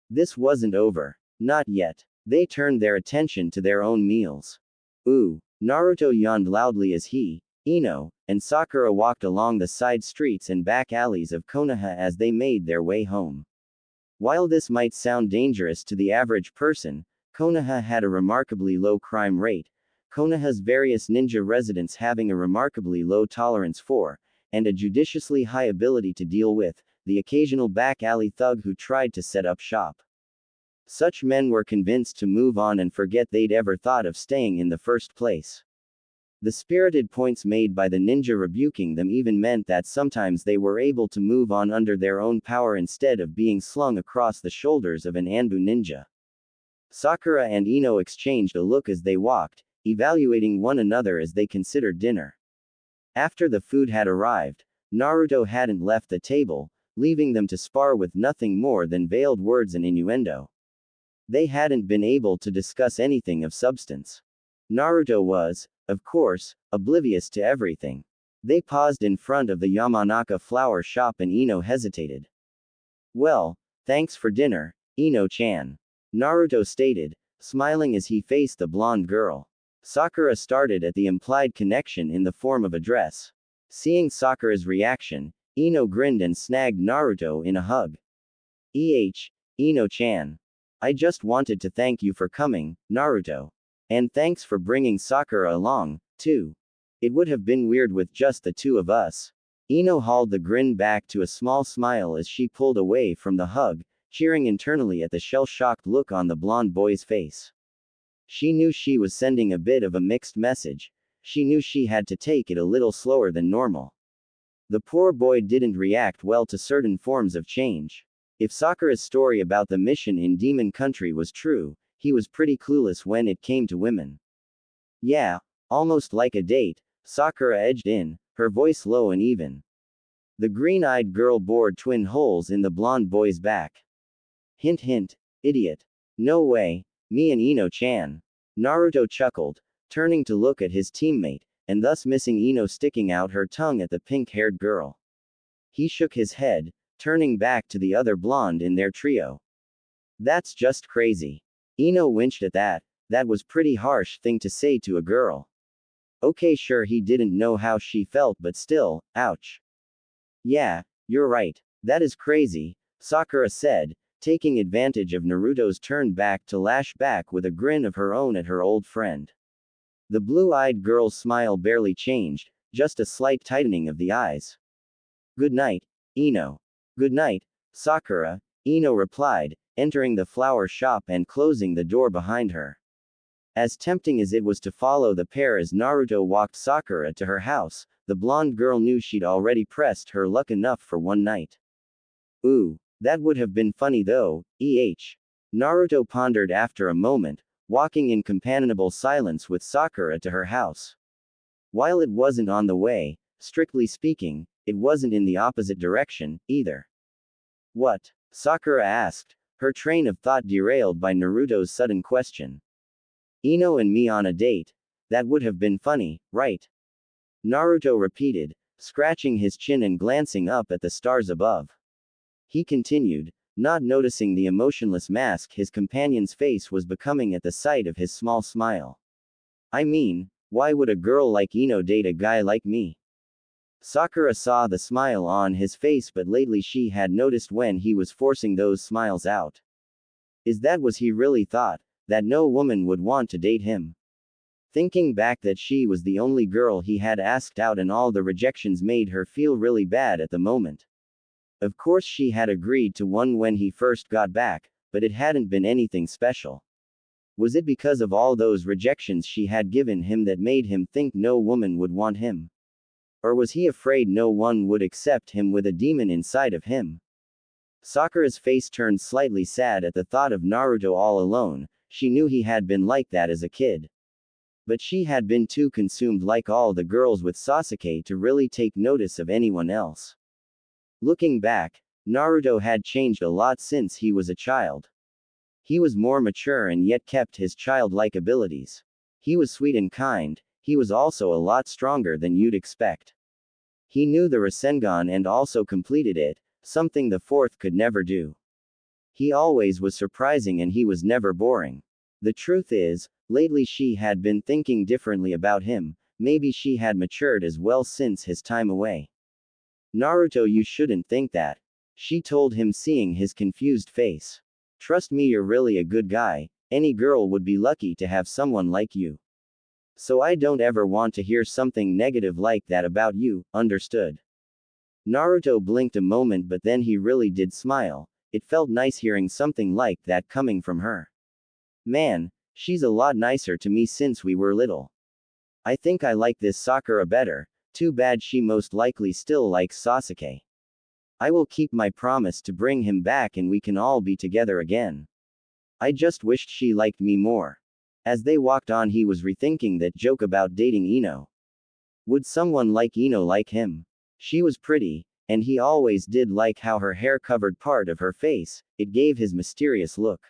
This wasn't over. Not yet. They turned their attention to their own meals. Ooh, Naruto yawned loudly as he, Ino, and Sakura walked along the side streets and back alleys of Konoha as they made their way home. While this might sound dangerous to the average person, Konoha had a remarkably low crime rate, Konoha's various ninja residents having a remarkably low tolerance for, and a judiciously high ability to deal with, the occasional back alley thug who tried to set up shop. Such men were convinced to move on and forget they'd ever thought of staying in the first place. The spirited points made by the ninja rebuking them even meant that sometimes they were able to move on under their own power instead of being slung across the shoulders of an Anbu ninja. Sakura and Ino exchanged a look as they walked, evaluating one another as they considered dinner. After the food had arrived, Naruto hadn't left the table, leaving them to spar with nothing more than veiled words and innuendo. They hadn't been able to discuss anything of substance. Naruto was, of course, oblivious to everything. They paused in front of the Yamanaka flower shop and Ino hesitated. Well, thanks for dinner, Ino-chan. Naruto stated, smiling as he faced the blonde girl. Sakura started at the implied connection in the form of a dress. Seeing Sakura's reaction, Ino grinned and snagged Naruto in a hug. Ino-chan. I just wanted to thank you for coming, Naruto. And thanks for bringing Sakura along, too. It would have been weird with just the two of us. Ino hauled the grin back to a small smile as she pulled away from the hug, cheering internally at the shell-shocked look on the blonde boy's face. She knew she was sending a bit of a mixed message. She knew she had to take it a little slower than normal. The poor boy didn't react well to certain forms of change. If Sakura's story about the mission in Demon Country was true, he was pretty clueless when it came to women. Yeah, almost like a date, Sakura edged in, her voice low and even. The green-eyed girl bored twin holes in the blonde boy's back. Hint hint, idiot. No way, me and Ino-chan. Naruto chuckled, turning to look at his teammate, and thus missing Ino sticking out her tongue at the pink-haired girl. He shook his head, turning back to the other blonde in their trio. That's just crazy. Ino winced at that. That was pretty harsh thing to say to a girl. Okay, sure, he didn't know how she felt, but still, ouch. Yeah, you're right. That is crazy, Sakura said, taking advantage of Naruto's turn back to lash back with a grin of her own at her old friend. The blue-eyed girl's smile barely changed, just a slight tightening of the eyes. Good night, Ino. Good night, Sakura, Ino replied, entering the flower shop and closing the door behind her. As tempting as it was to follow the pair as Naruto walked Sakura to her house, the blonde girl knew she'd already pressed her luck enough for one night. Ooh, that would have been funny though, Naruto pondered after a moment, walking in companionable silence with Sakura to her house. While it wasn't on the way, strictly speaking, it wasn't in the opposite direction, either. What? Sakura asked, her train of thought derailed by Naruto's sudden question. Ino and me on a date? That would have been funny, right? Naruto repeated, scratching his chin and glancing up at the stars above. He continued, not noticing the emotionless mask his companion's face was becoming at the sight of his small smile. I mean, Why would a girl like Ino date a guy like me? Sakura saw the smile on his face, but lately she had noticed when he was forcing those smiles out. Is that was he really thought that no woman would want to date him? Thinking back that she was the only girl he had asked out and all the rejections made her feel really bad at the moment. Of course she had agreed to one when he first got back, but it hadn't been anything special. Was it because of all those rejections she had given him that made him think no woman would want him? Or was he afraid no one would accept him with a demon inside of him? Sakura's face turned slightly sad at the thought of Naruto all alone. She knew he had been like that as a kid. But she had been too consumed like all the girls with Sasuke to really take notice of anyone else. Looking back, Naruto had changed a lot since he was a child. He was more mature and yet kept his childlike abilities. He was sweet and kind. He was also a lot stronger than you'd expect. He knew the Rasengan and also completed it, something the fourth could never do. He always was surprising and he was never boring. The truth is, lately she had been thinking differently about him. Maybe she had matured as well since his time away. Naruto, you shouldn't think that, she told him, seeing his confused face. Trust me, you're really a good guy. Any girl would be lucky to have someone like you. So I don't ever want to hear something negative like that about you, understood? Naruto blinked a moment, but then he really did smile. It felt nice hearing something like that coming from her. Man, she's a lot nicer to me since we were little. I think I like this Sakura better. Too bad she most likely still likes Sasuke. I will keep my promise to bring him back and we can all be together again. I just wished she liked me more. As they walked on, he was rethinking that joke about dating Ino. Would someone like Ino like him? She was pretty, and he always did like how her hair covered part of her face. It gave his mysterious look.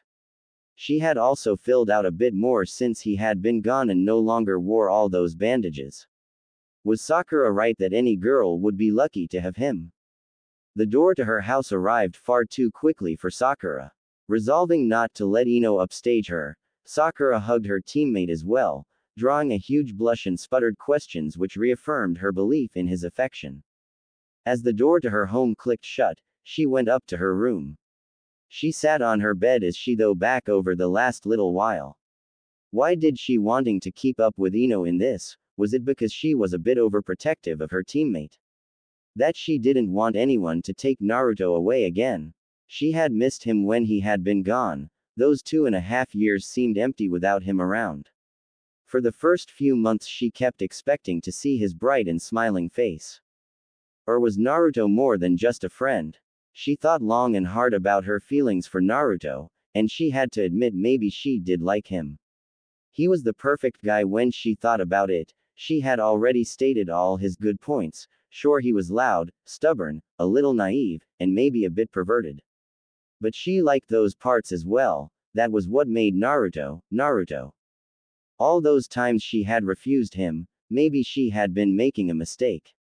She had also filled out a bit more since he had been gone and no longer wore all those bandages. Was Sakura right that any girl would be lucky to have him? The door to her house arrived far too quickly for Sakura. Resolving not to let Ino upstage her, Sakura hugged her teammate as well, drawing a huge blush and sputtered questions which reaffirmed her belief in his affection. As the door to her home clicked shut, she went up to her room. She sat on her bed as she thought back over the last little while. Why did she wanting to keep up with Ino in this? Was it because she was a bit overprotective of her teammate? That she didn't want anyone to take Naruto away again? She had missed him when he had been gone. Those 2.5 years seemed empty without him around. For the first few months she kept expecting to see his bright and smiling face. Or was Naruto more than just a friend? She thought long and hard about her feelings for Naruto, and she had to admit maybe she did like him. He was the perfect guy when she thought about it. She had already stated all his good points. Sure, he was loud, stubborn, a little naive, and maybe a bit perverted. But she liked those parts as well. That was what made Naruto, Naruto. All those times she had refused him, maybe she had been making a mistake.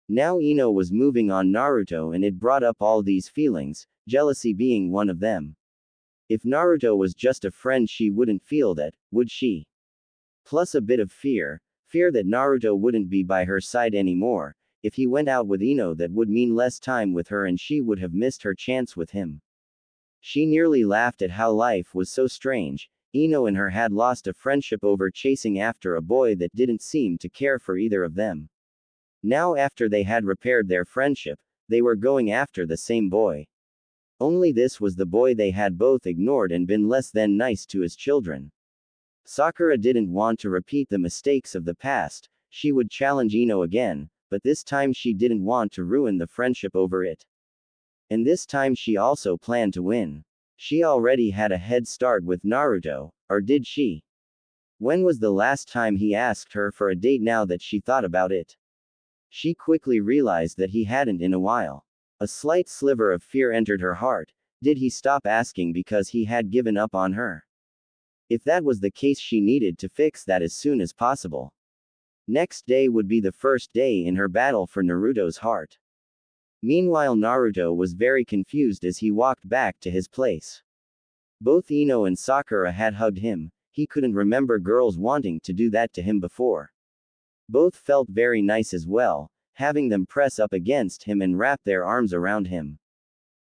Now Ino was moving on Naruto and it brought up all these feelings, jealousy being one of them. If Naruto was just a friend, she wouldn't feel that, would she? Plus a bit of fear that Naruto wouldn't be by her side anymore. If he went out with Ino, that would mean less time with her and she would have missed her chance with him. She nearly laughed at how life was so strange. Ino and her had lost a friendship over chasing after a boy that didn't seem to care for either of them. Now, after they had repaired their friendship, they were going after the same boy. Only this was the boy they had both ignored and been less than nice to as children. Sakura didn't want to repeat the mistakes of the past. She would challenge Ino again, but this time she didn't want to ruin the friendship over it. And this time she also planned to win. She already had a head start with Naruto, or did she? When was the last time he asked her for a date? Now that she thought about it, she quickly realized that he hadn't in a while. A slight sliver of fear entered her heart. Did he stop asking because he had given up on her? If that was the case, she needed to fix that as soon as possible. Next day would be the first day in her battle for Naruto's heart. Meanwhile, Naruto was very confused as he walked back to his place. Both Ino and Sakura had hugged him. he couldn't remember girls wanting to do that to him before. Both felt very nice as well, having them press up against him and wrap their arms around him.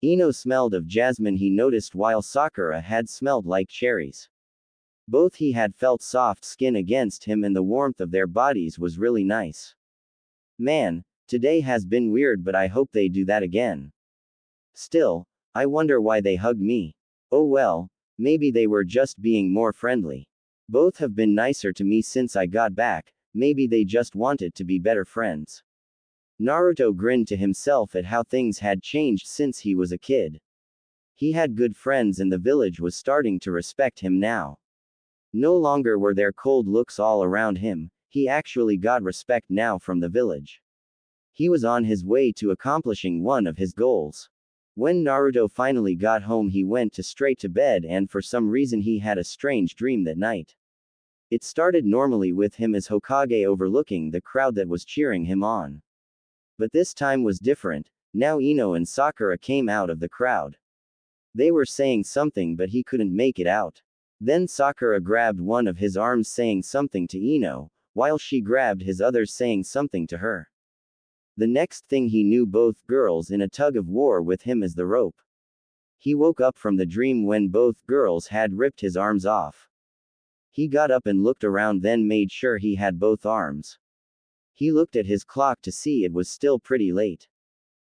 Ino smelled of jasmine he noticed while Sakura had smelled like cherries. Both he had felt soft skin against him and the warmth of their bodies was really nice. Man, today has been weird, but I hope they do that again. Still, I wonder why they hugged me. Oh well, maybe they were just being more friendly. Both have been nicer to me since I got back, maybe they just wanted to be better friends. Naruto grinned to himself at how things had changed since he was a kid. He had good friends and the village was starting to respect him now. No longer were there cold looks all around him, he actually got respect now from the village. He was on his way to accomplishing one of his goals. When Naruto finally got home, he went straight to bed, and for some reason he had a strange dream that night. It started normally with him as Hokage overlooking the crowd that was cheering him on. But this time was different. Now Ino and Sakura came out of the crowd. They were saying something but he couldn't make it out. Then Sakura grabbed one of his arms saying something to Ino, while she grabbed his other saying something to her. The next thing he knew, both girls in a tug of war with him as the rope. He woke up from the dream when both girls had ripped his arms off. He got up and looked around, then made sure he had both arms. He looked at his clock to see it was still pretty late.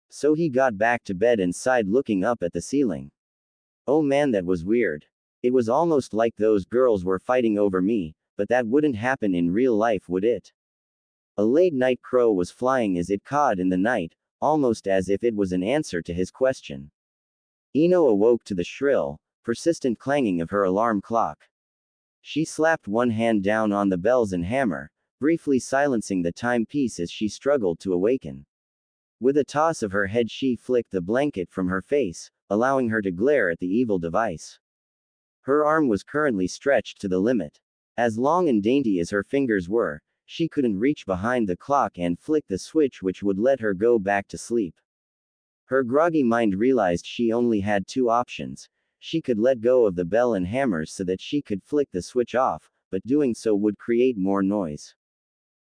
So he got back to bed and sighed, looking up at the ceiling. Oh man, that was weird. It was almost like those girls were fighting over me, but that wouldn't happen in real life, would it? A late night crow was flying as it cawed in the night, almost as if it was an answer to his question. Ino awoke to the shrill, persistent clanging of her alarm clock. She slapped one hand down on the bells and hammer, briefly silencing the timepiece as she struggled to awaken. With a toss of her head, she flicked the blanket from her face, allowing her to glare at the evil device. Her arm was currently stretched to the limit. As long and dainty as her fingers were, she couldn't reach behind the clock and flick the switch which would let her go back to sleep. Her groggy mind realized she only had two options. She could let go of the bell and hammers so that she could flick the switch off, but doing so would create more noise.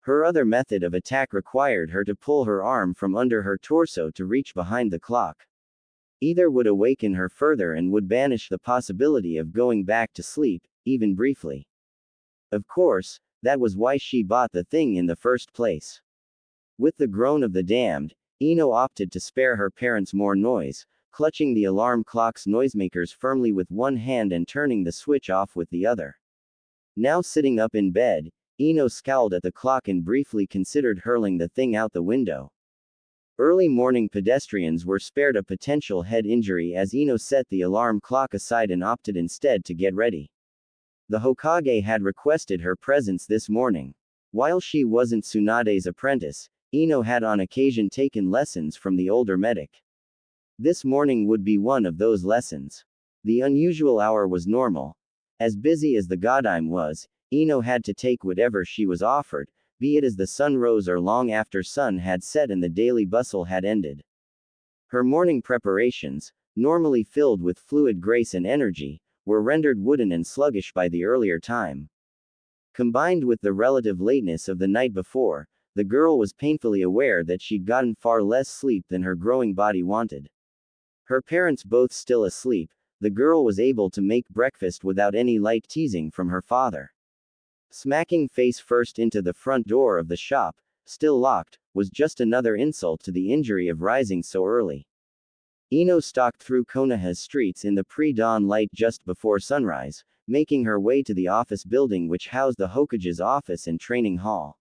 Her other method of attack required her to pull her arm from under her torso to reach behind the clock. Either would awaken her further and would banish the possibility of going back to sleep, even briefly. Of course, that was why she bought the thing in the first place. With the groan of the damned, Ino opted to spare her parents more noise, clutching the alarm clock's noisemakers firmly with one hand and turning the switch off with the other. Now sitting up in bed, Ino scowled at the clock and briefly considered hurling the thing out the window. Early morning pedestrians were spared a potential head injury as Ino set the alarm clock aside and opted instead to get ready. The Hokage had requested her presence this morning. While she wasn't Tsunade's apprentice, Ino had on occasion taken lessons from the older medic. This morning would be one of those lessons. The unusual hour was normal. As busy as the Godime was, Ino had to take whatever she was offered, be it as the sun rose or long after sun had set and the daily bustle had ended. Her morning preparations, normally filled with fluid grace and energy, were rendered wooden and sluggish by the earlier time. Combined with the relative lateness of the night before, the girl was painfully aware that she'd gotten far less sleep than her growing body wanted. Her parents both still asleep, the girl was able to make breakfast without any light teasing from her father. Smacking face first into the front door of the shop, still locked, was just another insult to the injury of rising so early. Ino stalked through Konoha's streets in the pre-dawn light just before sunrise, making her way to the office building which housed the Hokage's office and training hall.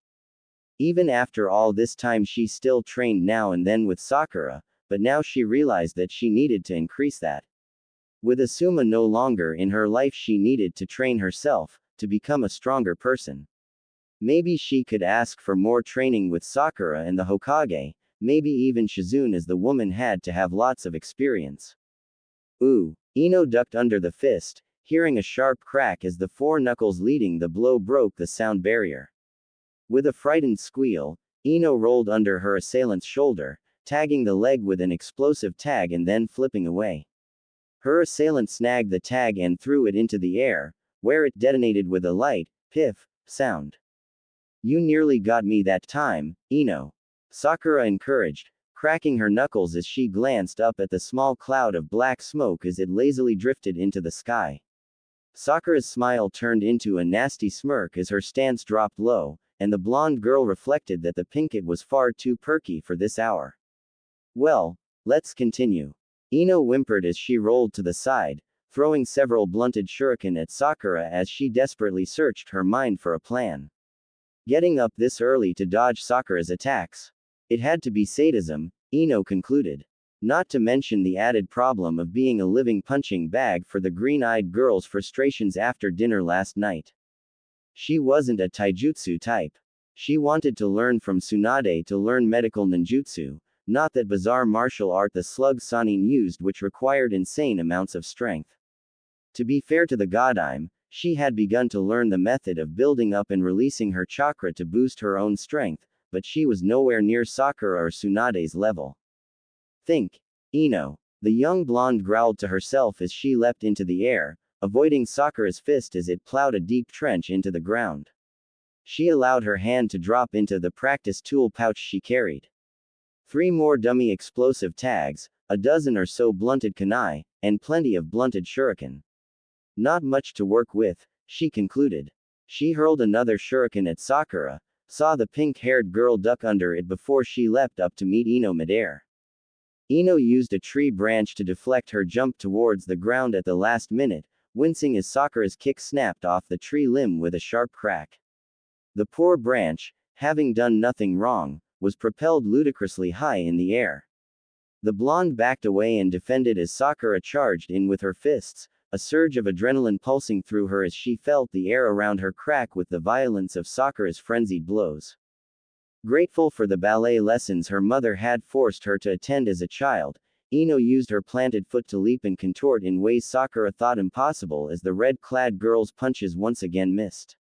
Even after all this time, she still trained now and then with Sakura, but now she realized that she needed to increase that. With Asuma no longer in her life, she needed to train herself, to become a stronger person. Maybe she could ask for more training with Sakura and the Hokage, maybe even Shizune, as the woman had to have lots of experience. Ooh. Ino ducked under the fist, hearing a sharp crack as the four knuckles leading the blow broke the sound barrier. With a frightened squeal, Ino rolled under her assailant's shoulder, tagging the leg with an explosive tag and then flipping away. Her assailant snagged the tag and threw it into the air, where it detonated with a light, piff, sound. You nearly got me that time, Ino. Sakura encouraged, cracking her knuckles as she glanced up at the small cloud of black smoke as it lazily drifted into the sky. Sakura's smile turned into a nasty smirk as her stance dropped low, and the blonde girl reflected that the pinkett was far too perky for this hour. Well, let's continue. Ino whimpered as she rolled to the side, throwing several blunted shuriken at Sakura as she desperately searched her mind for a plan. Getting up this early to dodge Sakura's attacks. It had to be sadism, Ino concluded. Not to mention the added problem of being a living punching bag for the green-eyed girl's frustrations after dinner last night. She wasn't a taijutsu type. She wanted to learn from Tsunade to learn medical ninjutsu, not that bizarre martial art the slug Sanin used which required insane amounts of strength. To be fair to the Godime, she had begun to learn the method of building up and releasing her chakra to boost her own strength, but she was nowhere near Sakura or Tsunade's level. Think, Ino. The young blonde growled to herself as she leapt into the air, avoiding Sakura's fist as it plowed a deep trench into the ground. She allowed her hand to drop into the practice tool pouch she carried. 3 more dummy explosive tags, a dozen or so blunted kunai, and plenty of blunted shuriken. Not much to work with, she concluded. She hurled another shuriken at Sakura, saw the pink-haired girl duck under it before she leapt up to meet Ino midair. Ino used a tree branch to deflect her jump towards the ground at the last minute, wincing as Sakura's kick snapped off the tree limb with a sharp crack. The poor branch, having done nothing wrong, was propelled ludicrously high in the air. The blonde backed away and defended as Sakura charged in with her fists, a surge of adrenaline pulsing through her as she felt the air around her crack with the violence of Sakura's frenzied blows. Grateful for the ballet lessons her mother had forced her to attend as a child, Ino used her planted foot to leap and contort in ways Sakura thought impossible as the red-clad girl's punches once again missed.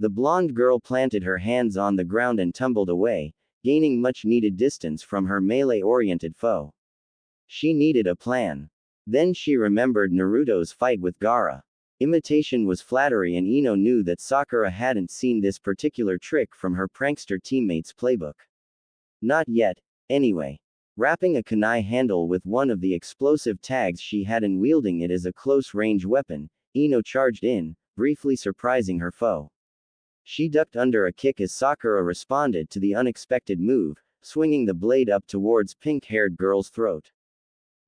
The blonde girl planted her hands on the ground and tumbled away, gaining much-needed distance from her melee-oriented foe. She needed a plan. Then she remembered Naruto's fight with Gaara. Imitation was flattery and Ino knew that Sakura hadn't seen this particular trick from her prankster teammate's playbook. Not yet, anyway. Wrapping a kunai handle with one of the explosive tags she had and wielding it as a close-range weapon, Ino charged in, briefly surprising her foe. She ducked under a kick as Sakura responded to the unexpected move, swinging the blade up towards pink-haired girl's throat.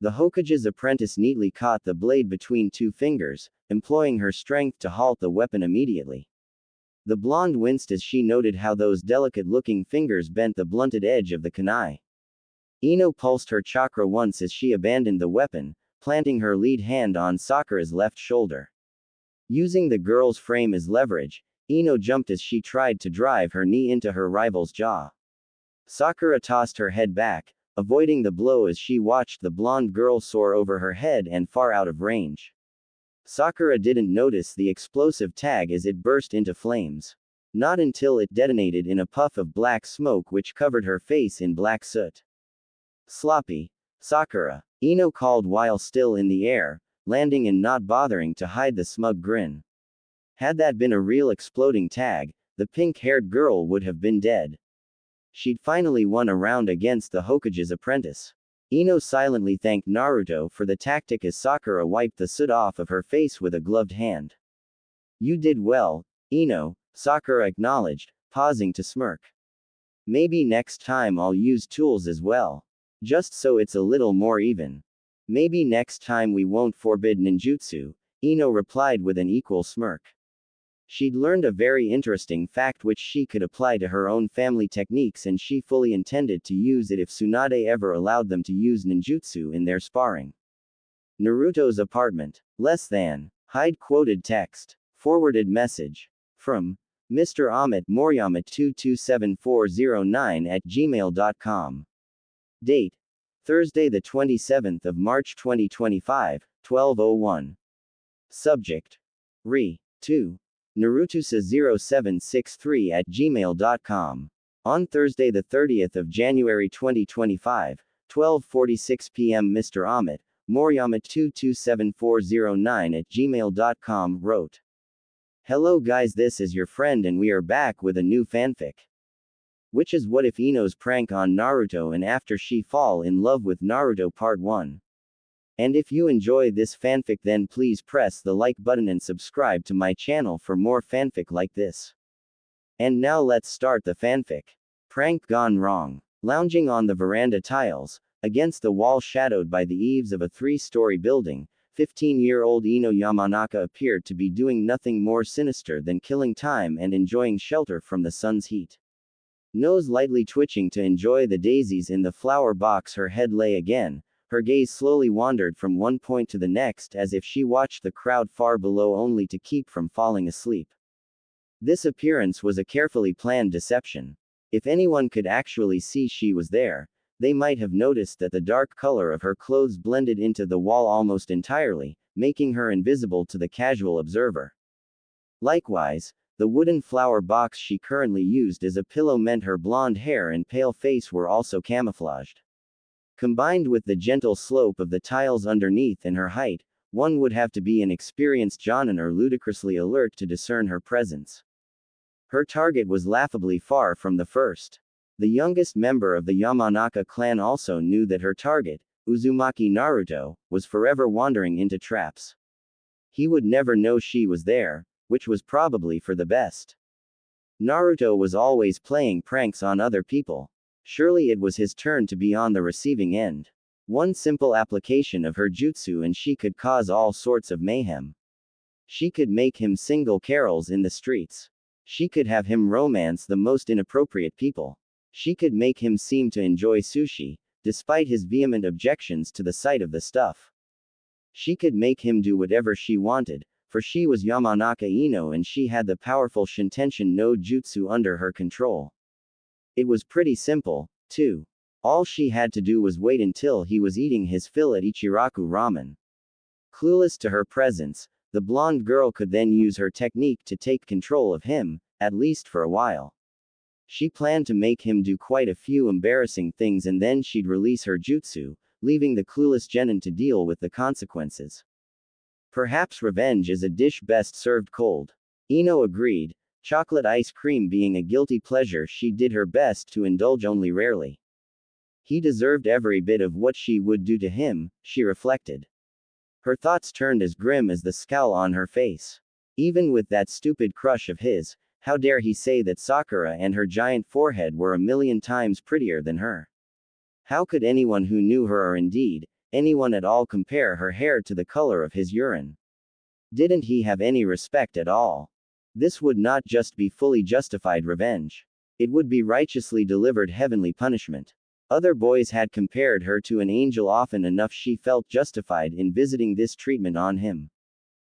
The Hokage's apprentice neatly caught the blade between 2 fingers, employing her strength to halt the weapon immediately. The blonde winced as she noted how those delicate-looking fingers bent the blunted edge of the kunai. Ino pulsed her chakra once as she abandoned the weapon, planting her lead hand on Sakura's left shoulder. Using the girl's frame as leverage, Ino jumped as she tried to drive her knee into her rival's jaw. Sakura tossed her head back, avoiding the blow as she watched the blonde girl soar over her head and far out of range. Sakura didn't notice the explosive tag as it burst into flames. Not until it detonated in a puff of black smoke which covered her face in black soot. Sloppy. Sakura, Ino called while still in the air, landing and not bothering to hide the smug grin. Had that been a real exploding tag, the pink-haired girl would have been dead. She'd finally won a round against the Hokage's apprentice. Ino silently thanked Naruto for the tactic as Sakura wiped the soot off of her face with a gloved hand. You did well, Ino, Sakura acknowledged, pausing to smirk. Maybe next time I'll use tools as well. Just so it's a little more even. Maybe next time we won't forbid ninjutsu, Ino replied with an equal smirk. She'd learned a very interesting fact which she could apply to her own family techniques and she fully intended to use it if Tsunade ever allowed them to use ninjutsu in their sparring. Naruto's apartment. Less than. Hide quoted text. Forwarded message. From Mr. Amit Moriyama 227409@gmail.com. Date. Thursday the 27th of March 2025, 12:01. Subject. Re. 2. Narutosa0763@gmail.com. On Thursday the 30th of January 2025, 12:46 p.m. Mr. Amit, Moriyama 227409@gmail.com wrote. Hello guys, this is your friend and we are back with a new fanfic. Which is what if Ino's prank on Naruto and after she fall in love with Naruto part 1. And if you enjoy this fanfic then please press the like button and subscribe to my channel for more fanfic like this. And now let's start the fanfic. Prank gone wrong. Lounging on the veranda tiles, against the wall shadowed by the eaves of a 3-story building, 15-year-old Ino Yamanaka appeared to be doing nothing more sinister than killing time and enjoying shelter from the sun's heat. Nose lightly twitching to enjoy the daisies in the flower box, her head lay again, her gaze slowly wandered from one point to the next as if she watched the crowd far below only to keep from falling asleep. This appearance was a carefully planned deception. If anyone could actually see she was there, they might have noticed that the dark color of her clothes blended into the wall almost entirely, making her invisible to the casual observer. Likewise, the wooden flower box she currently used as a pillow meant her blonde hair and pale face were also camouflaged. Combined with the gentle slope of the tiles underneath and her height, one would have to be an experienced jonin or ludicrously alert to discern her presence. Her target was laughably far from the first. The youngest member of the Yamanaka clan also knew that her target, Uzumaki Naruto, was forever wandering into traps. He would never know she was there, which was probably for the best. Naruto was always playing pranks on other people. Surely it was his turn to be on the receiving end. One simple application of her jutsu and she could cause all sorts of mayhem. She could make him sing carols in the streets. She could have him romance the most inappropriate people. She could make him seem to enjoy sushi, despite his vehement objections to the sight of the stuff. She could make him do whatever she wanted, for she was Yamanaka Ino and she had the powerful Shintention no Jutsu under her control. It was pretty simple, too. All she had to do was wait until he was eating his fill at Ichiraku Ramen. Clueless to her presence, the blonde girl could then use her technique to take control of him, at least for a while. She planned to make him do quite a few embarrassing things and then she'd release her jutsu, leaving the clueless genin to deal with the consequences. Perhaps revenge is a dish best served cold. Ino agreed, chocolate ice cream being a guilty pleasure she did her best to indulge only rarely. He deserved every bit of what she would do to him, she reflected. Her thoughts turned as grim as the scowl on her face. Even with that stupid crush of his, how dare he say that Sakura and her giant forehead were a million times prettier than her? How could anyone who knew her or indeed, anyone at all compare her hair to the color of his urine? Didn't he have any respect at all? This would not just be fully justified revenge. It would be righteously delivered heavenly punishment. Other boys had compared her to an angel often enough she felt justified in visiting this treatment on him.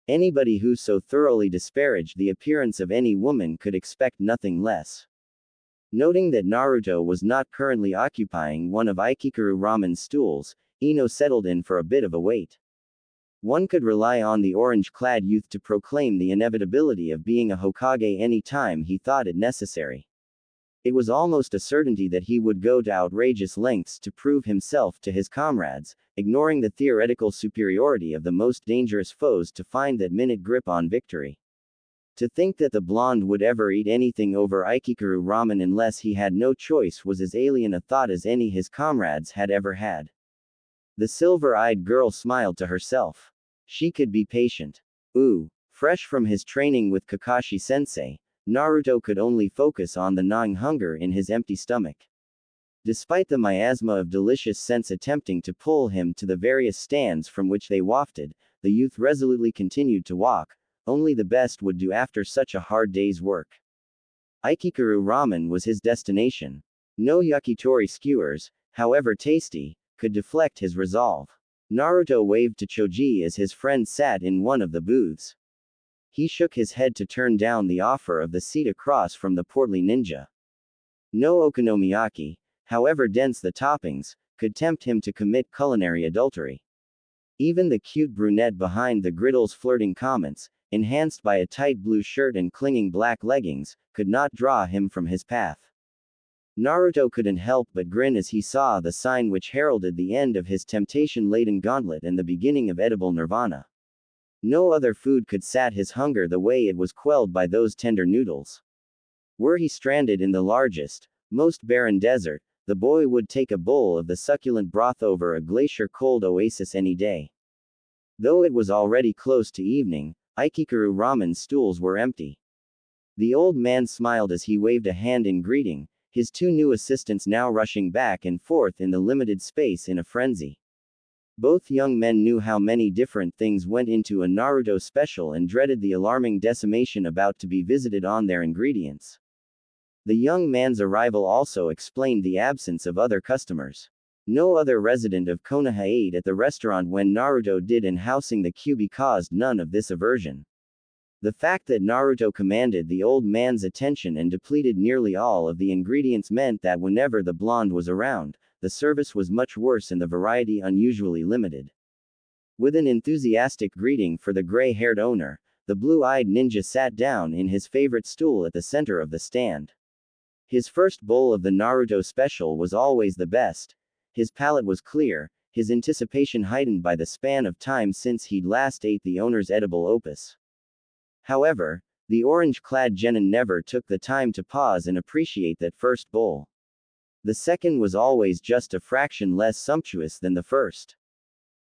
Anybody who so thoroughly disparaged the appearance of any woman could expect nothing less. Noting that Naruto was not currently occupying one of Ikikuru Ramen's stools, Ino settled in for a bit of a wait. One could rely on the orange-clad youth to proclaim the inevitability of being a Hokage any time he thought it necessary. It was almost a certainty that he would go to outrageous lengths to prove himself to his comrades, ignoring the theoretical superiority of the most dangerous foes to find that minute grip on victory. To think that the blonde would ever eat anything over Ikikuru Ramen unless he had no choice was as alien a thought as any his comrades had ever had. The silver-eyed girl smiled to herself. She could be patient. Fresh from his training with Kakashi-sensei, Naruto could only focus on the gnawing hunger in his empty stomach. Despite the miasma of delicious scents attempting to pull him to the various stands from which they wafted, the youth resolutely continued to walk. Only the best would do after such a hard day's work. Ikikuru Ramen was his destination. No yakitori skewers, however tasty, could deflect his resolve. Naruto waved to Choji as his friend sat in one of the booths. He shook his head to turn down the offer of the seat across from the portly ninja. No okonomiyaki, however dense the toppings, could tempt him to commit culinary adultery. Even the cute brunette behind the griddle's flirting comments, enhanced by a tight blue shirt and clinging black leggings, could not draw him from his path. Naruto couldn't help but grin as he saw the sign which heralded the end of his temptation-laden gauntlet and the beginning of edible nirvana. No other food could sat his hunger the way it was quelled by those tender noodles. Were he stranded in the largest, most barren desert, the boy would take a bowl of the succulent broth over a glacier-cold oasis any day. Though it was already close to evening, Ikikuru Ramen's stools were empty. The old man smiled as he waved a hand in greeting, his two new assistants now rushing back and forth in the limited space in a frenzy. Both young men knew how many different things went into a Naruto special and dreaded the alarming decimation about to be visited on their ingredients. The young man's arrival also explained the absence of other customers. No other resident of Konoha ate at the restaurant when Naruto did, and housing the Kyuubi caused none of this aversion. The fact that Naruto commanded the old man's attention and depleted nearly all of the ingredients meant that whenever the blonde was around, the service was much worse and the variety unusually limited. With an enthusiastic greeting for the gray-haired owner, the blue-eyed ninja sat down in his favorite stool at the center of the stand. His first bowl of the Naruto special was always the best. His palate was clear, his anticipation heightened by the span of time since he'd last ate the owner's edible opus. However, the orange-clad genin never took the time to pause and appreciate that first bowl. The second was always just a fraction less sumptuous than the first.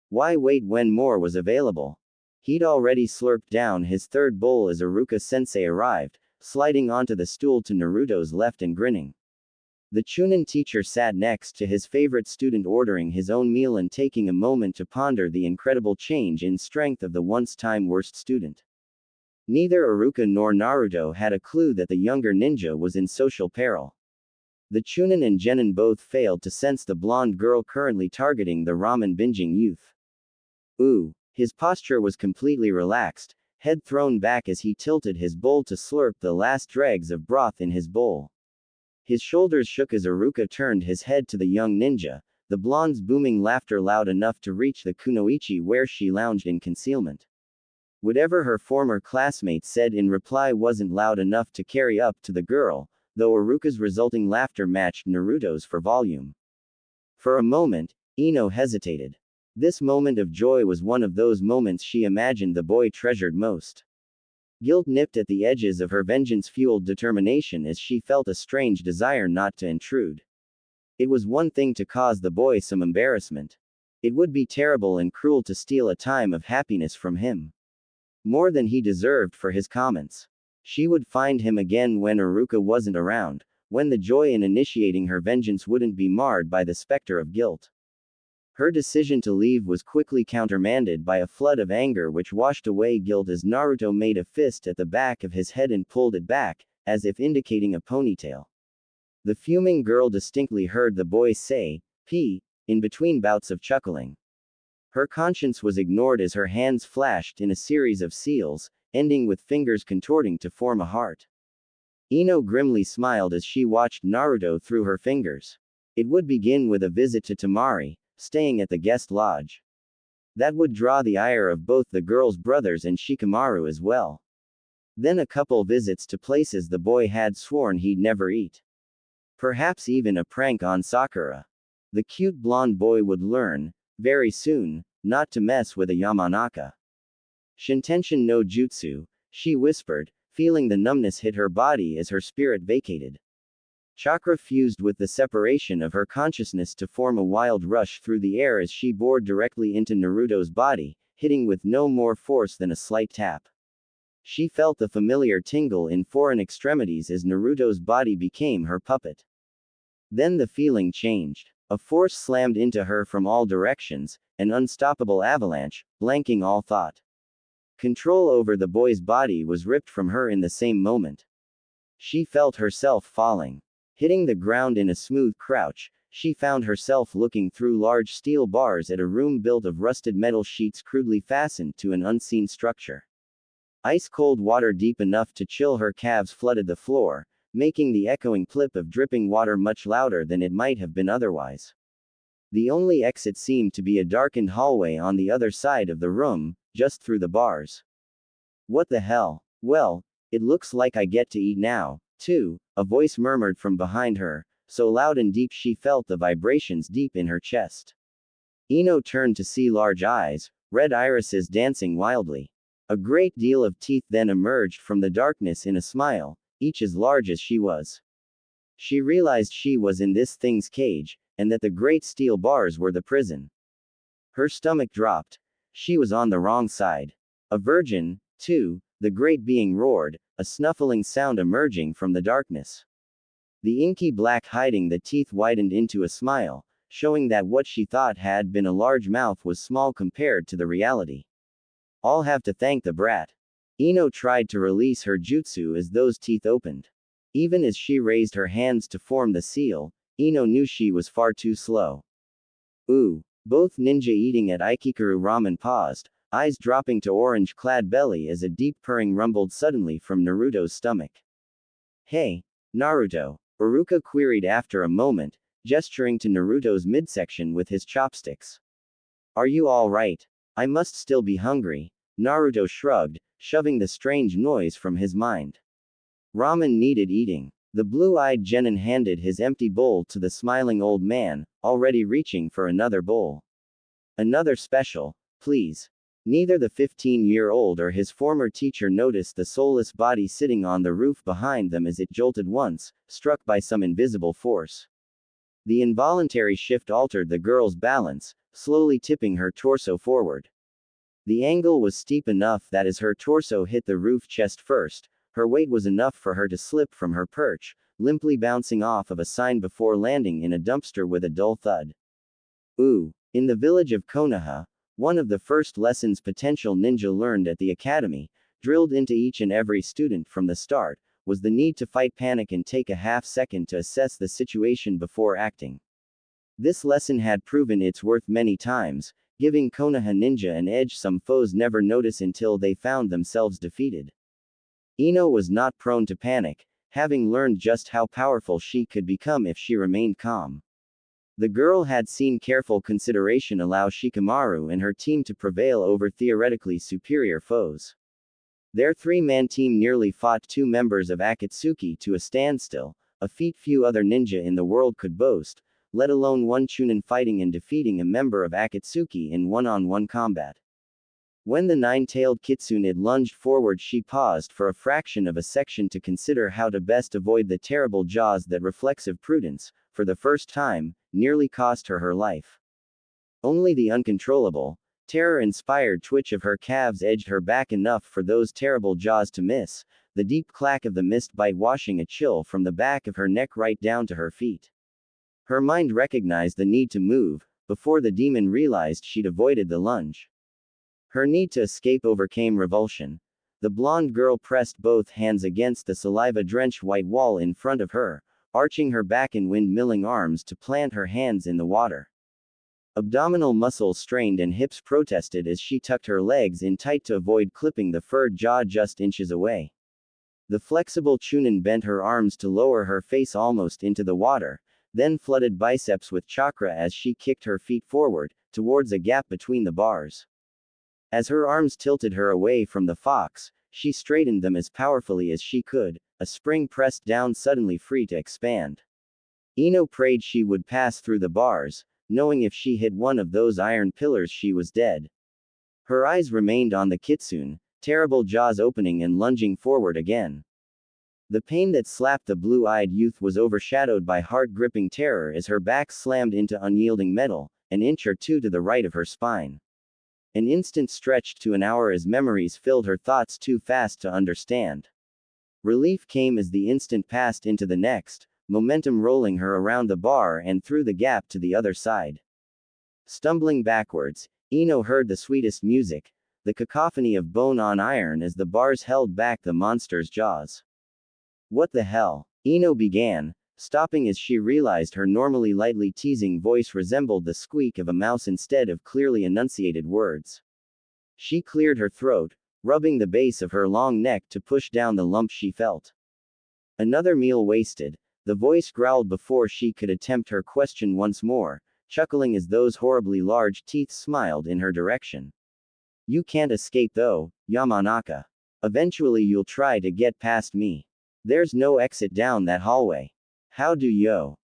Why wait when more was available? He'd already slurped down his third bowl as Iruka-sensei arrived, sliding onto the stool to Naruto's left and grinning. The Chunin teacher sat next to his favorite student, ordering his own meal and taking a moment to ponder the incredible change in strength of the once-time worst student. Neither Iruka nor Naruto had a clue that the younger ninja was in social peril. The Chunin and genin both failed to sense the blonde girl currently targeting the ramen binging youth. Ooh. His posture was completely relaxed, head thrown back as he tilted his bowl to slurp the last dregs of broth in his bowl. His shoulders shook as Iruka turned his head to the young ninja, the blonde's booming laughter loud enough to reach the kunoichi where she lounged in concealment. Whatever her former classmate said in reply wasn't loud enough to carry up to the girl, though Iruka's resulting laughter matched Naruto's for volume. For a moment, Ino hesitated. This moment of joy was one of those moments she imagined the boy treasured most. Guilt nipped at the edges of her vengeance-fueled determination as she felt a strange desire not to intrude. It was one thing to cause the boy some embarrassment. It would be terrible and cruel to steal a time of happiness from him. More than he deserved for his comments. She would find him again when Iruka wasn't around, when the joy in initiating her vengeance wouldn't be marred by the specter of guilt. Her decision to leave was quickly countermanded by a flood of anger which washed away guilt as Naruto made a fist at the back of his head and pulled it back, as if indicating a ponytail. The fuming girl distinctly heard the boy say, "P," in between bouts of chuckling. Her conscience was ignored as her hands flashed in a series of seals, ending with fingers contorting to form a heart. Ino grimly smiled as she watched Naruto through her fingers. It would begin with a visit to Tamari, staying at the guest lodge. That would draw the ire of both the girl's brothers and Shikamaru as well. Then a couple visits to places the boy had sworn he'd never eat. Perhaps even a prank on Sakura. The cute blonde boy would learn, very soon, not to mess with a Yamanaka. Shintenshin no jutsu, she whispered, feeling the numbness hit her body as her spirit vacated. Chakra fused with the separation of her consciousness to form a wild rush through the air as she bored directly into Naruto's body, hitting with no more force than a slight tap. She felt the familiar tingle in foreign extremities as Naruto's body became her puppet. Then the feeling changed. A force slammed into her from all directions, an unstoppable avalanche, blanking all thought. Control over the boy's body was ripped from her in the same moment. She felt herself falling. Hitting the ground in a smooth crouch, she found herself looking through large steel bars at a room built of rusted metal sheets crudely fastened to an unseen structure. Ice-cold water deep enough to chill her calves flooded the floor, making the echoing plip of dripping water much louder than it might have been otherwise. The only exit seemed to be a darkened hallway on the other side of the room, just through the bars. What the hell? Well, it looks like I get to eat now, too, a voice murmured from behind her, so loud and deep she felt the vibrations deep in her chest. Ino turned to see large eyes, red irises dancing wildly. A great deal of teeth then emerged from the darkness in a smile, each as large as she was. She realized she was in this thing's cage, and that the great steel bars were the prison. Her stomach dropped. She was on the wrong side. A virgin, too, the great being roared, a snuffling sound emerging from the darkness. The inky black hiding the teeth widened into a smile, showing that what she thought had been a large mouth was small compared to the reality. I'll have to thank the brat. Ino tried to release her jutsu as those teeth opened. Even as she raised her hands to form the seal, Ino knew she was far too slow. Ooh. Both ninja eating at Ikikuru ramen paused, eyes dropping to orange-clad belly as a deep purring rumbled suddenly from Naruto's stomach. Hey, Naruto, Iruka queried after a moment, gesturing to Naruto's midsection with his chopsticks. Are you all right? I must still be hungry. Naruto shrugged, shoving the strange noise from his mind. Ramen needed eating. The blue-eyed genin handed his empty bowl to the smiling old man, already reaching for another bowl. Another special, please. Neither the 15-year-old or his former teacher noticed the soulless body sitting on the roof behind them as it jolted once, struck by some invisible force. The involuntary shift altered the girl's balance, slowly tipping her torso forward. The angle was steep enough that as her torso hit the roof chest first, her weight was enough for her to slip from her perch, limply bouncing off of a sign before landing in a dumpster with a dull thud. Ooh. In the village of Konoha, one of the first lessons potential ninja learned at the academy, drilled into each and every student from the start, was the need to fight panic and take a half-second to assess the situation before acting. This lesson had proven its worth many times, giving Konoha ninja an edge some foes never notice until they found themselves defeated. Ino was not prone to panic, having learned just how powerful she could become if she remained calm. The girl had seen careful consideration allow Shikamaru and her team to prevail over theoretically superior foes. Their three-man team nearly fought two members of Akatsuki to a standstill, a feat few other ninja in the world could boast, let alone one Chunin fighting and defeating a member of Akatsuki in one-on-one combat. When the nine-tailed kitsune lunged forward, she paused for a fraction of a second to consider how to best avoid the terrible jaws that reflexive prudence, for the first time, nearly cost her her life. Only the uncontrollable, terror-inspired twitch of her calves edged her back enough for those terrible jaws to miss, the deep clack of the mist bite washing a chill from the back of her neck right down to her feet. Her mind recognized the need to move, before the demon realized she'd avoided the lunge. Her need to escape overcame revulsion. The blonde girl pressed both hands against the saliva-drenched white wall in front of her, arching her back and windmilling arms to plant her hands in the water. Abdominal muscles strained and hips protested as she tucked her legs in tight to avoid clipping the furred jaw just inches away. The flexible Chunin bent her arms to lower her face almost into the water, then flooded biceps with chakra as she kicked her feet forward, towards a gap between the bars. As her arms tilted her away from the fox, she straightened them as powerfully as she could, a spring pressed down suddenly free to expand. Ino prayed she would pass through the bars, knowing if she hit one of those iron pillars she was dead. Her eyes remained on the kitsune, terrible jaws opening and lunging forward again. The pain that slapped the blue-eyed youth was overshadowed by heart-gripping terror as her back slammed into unyielding metal, an inch or two to the right of her spine. An instant stretched to an hour as memories filled her thoughts too fast to understand. Relief came as the instant passed into the next, momentum rolling her around the bar and through the gap to the other side. Stumbling backwards, Ino heard the sweetest music, the cacophony of bone on iron as the bars held back the monster's jaws. What the hell? Ino began, stopping as she realized her normally lightly teasing voice resembled the squeak of a mouse instead of clearly enunciated words. She cleared her throat, rubbing the base of her long neck to push down the lump she felt. Another meal wasted, the voice growled before she could attempt her question once more, chuckling as those horribly large teeth smiled in her direction. You can't escape though, Yamanaka. Eventually you'll try to get past me. There's no exit down that hallway. How do yo?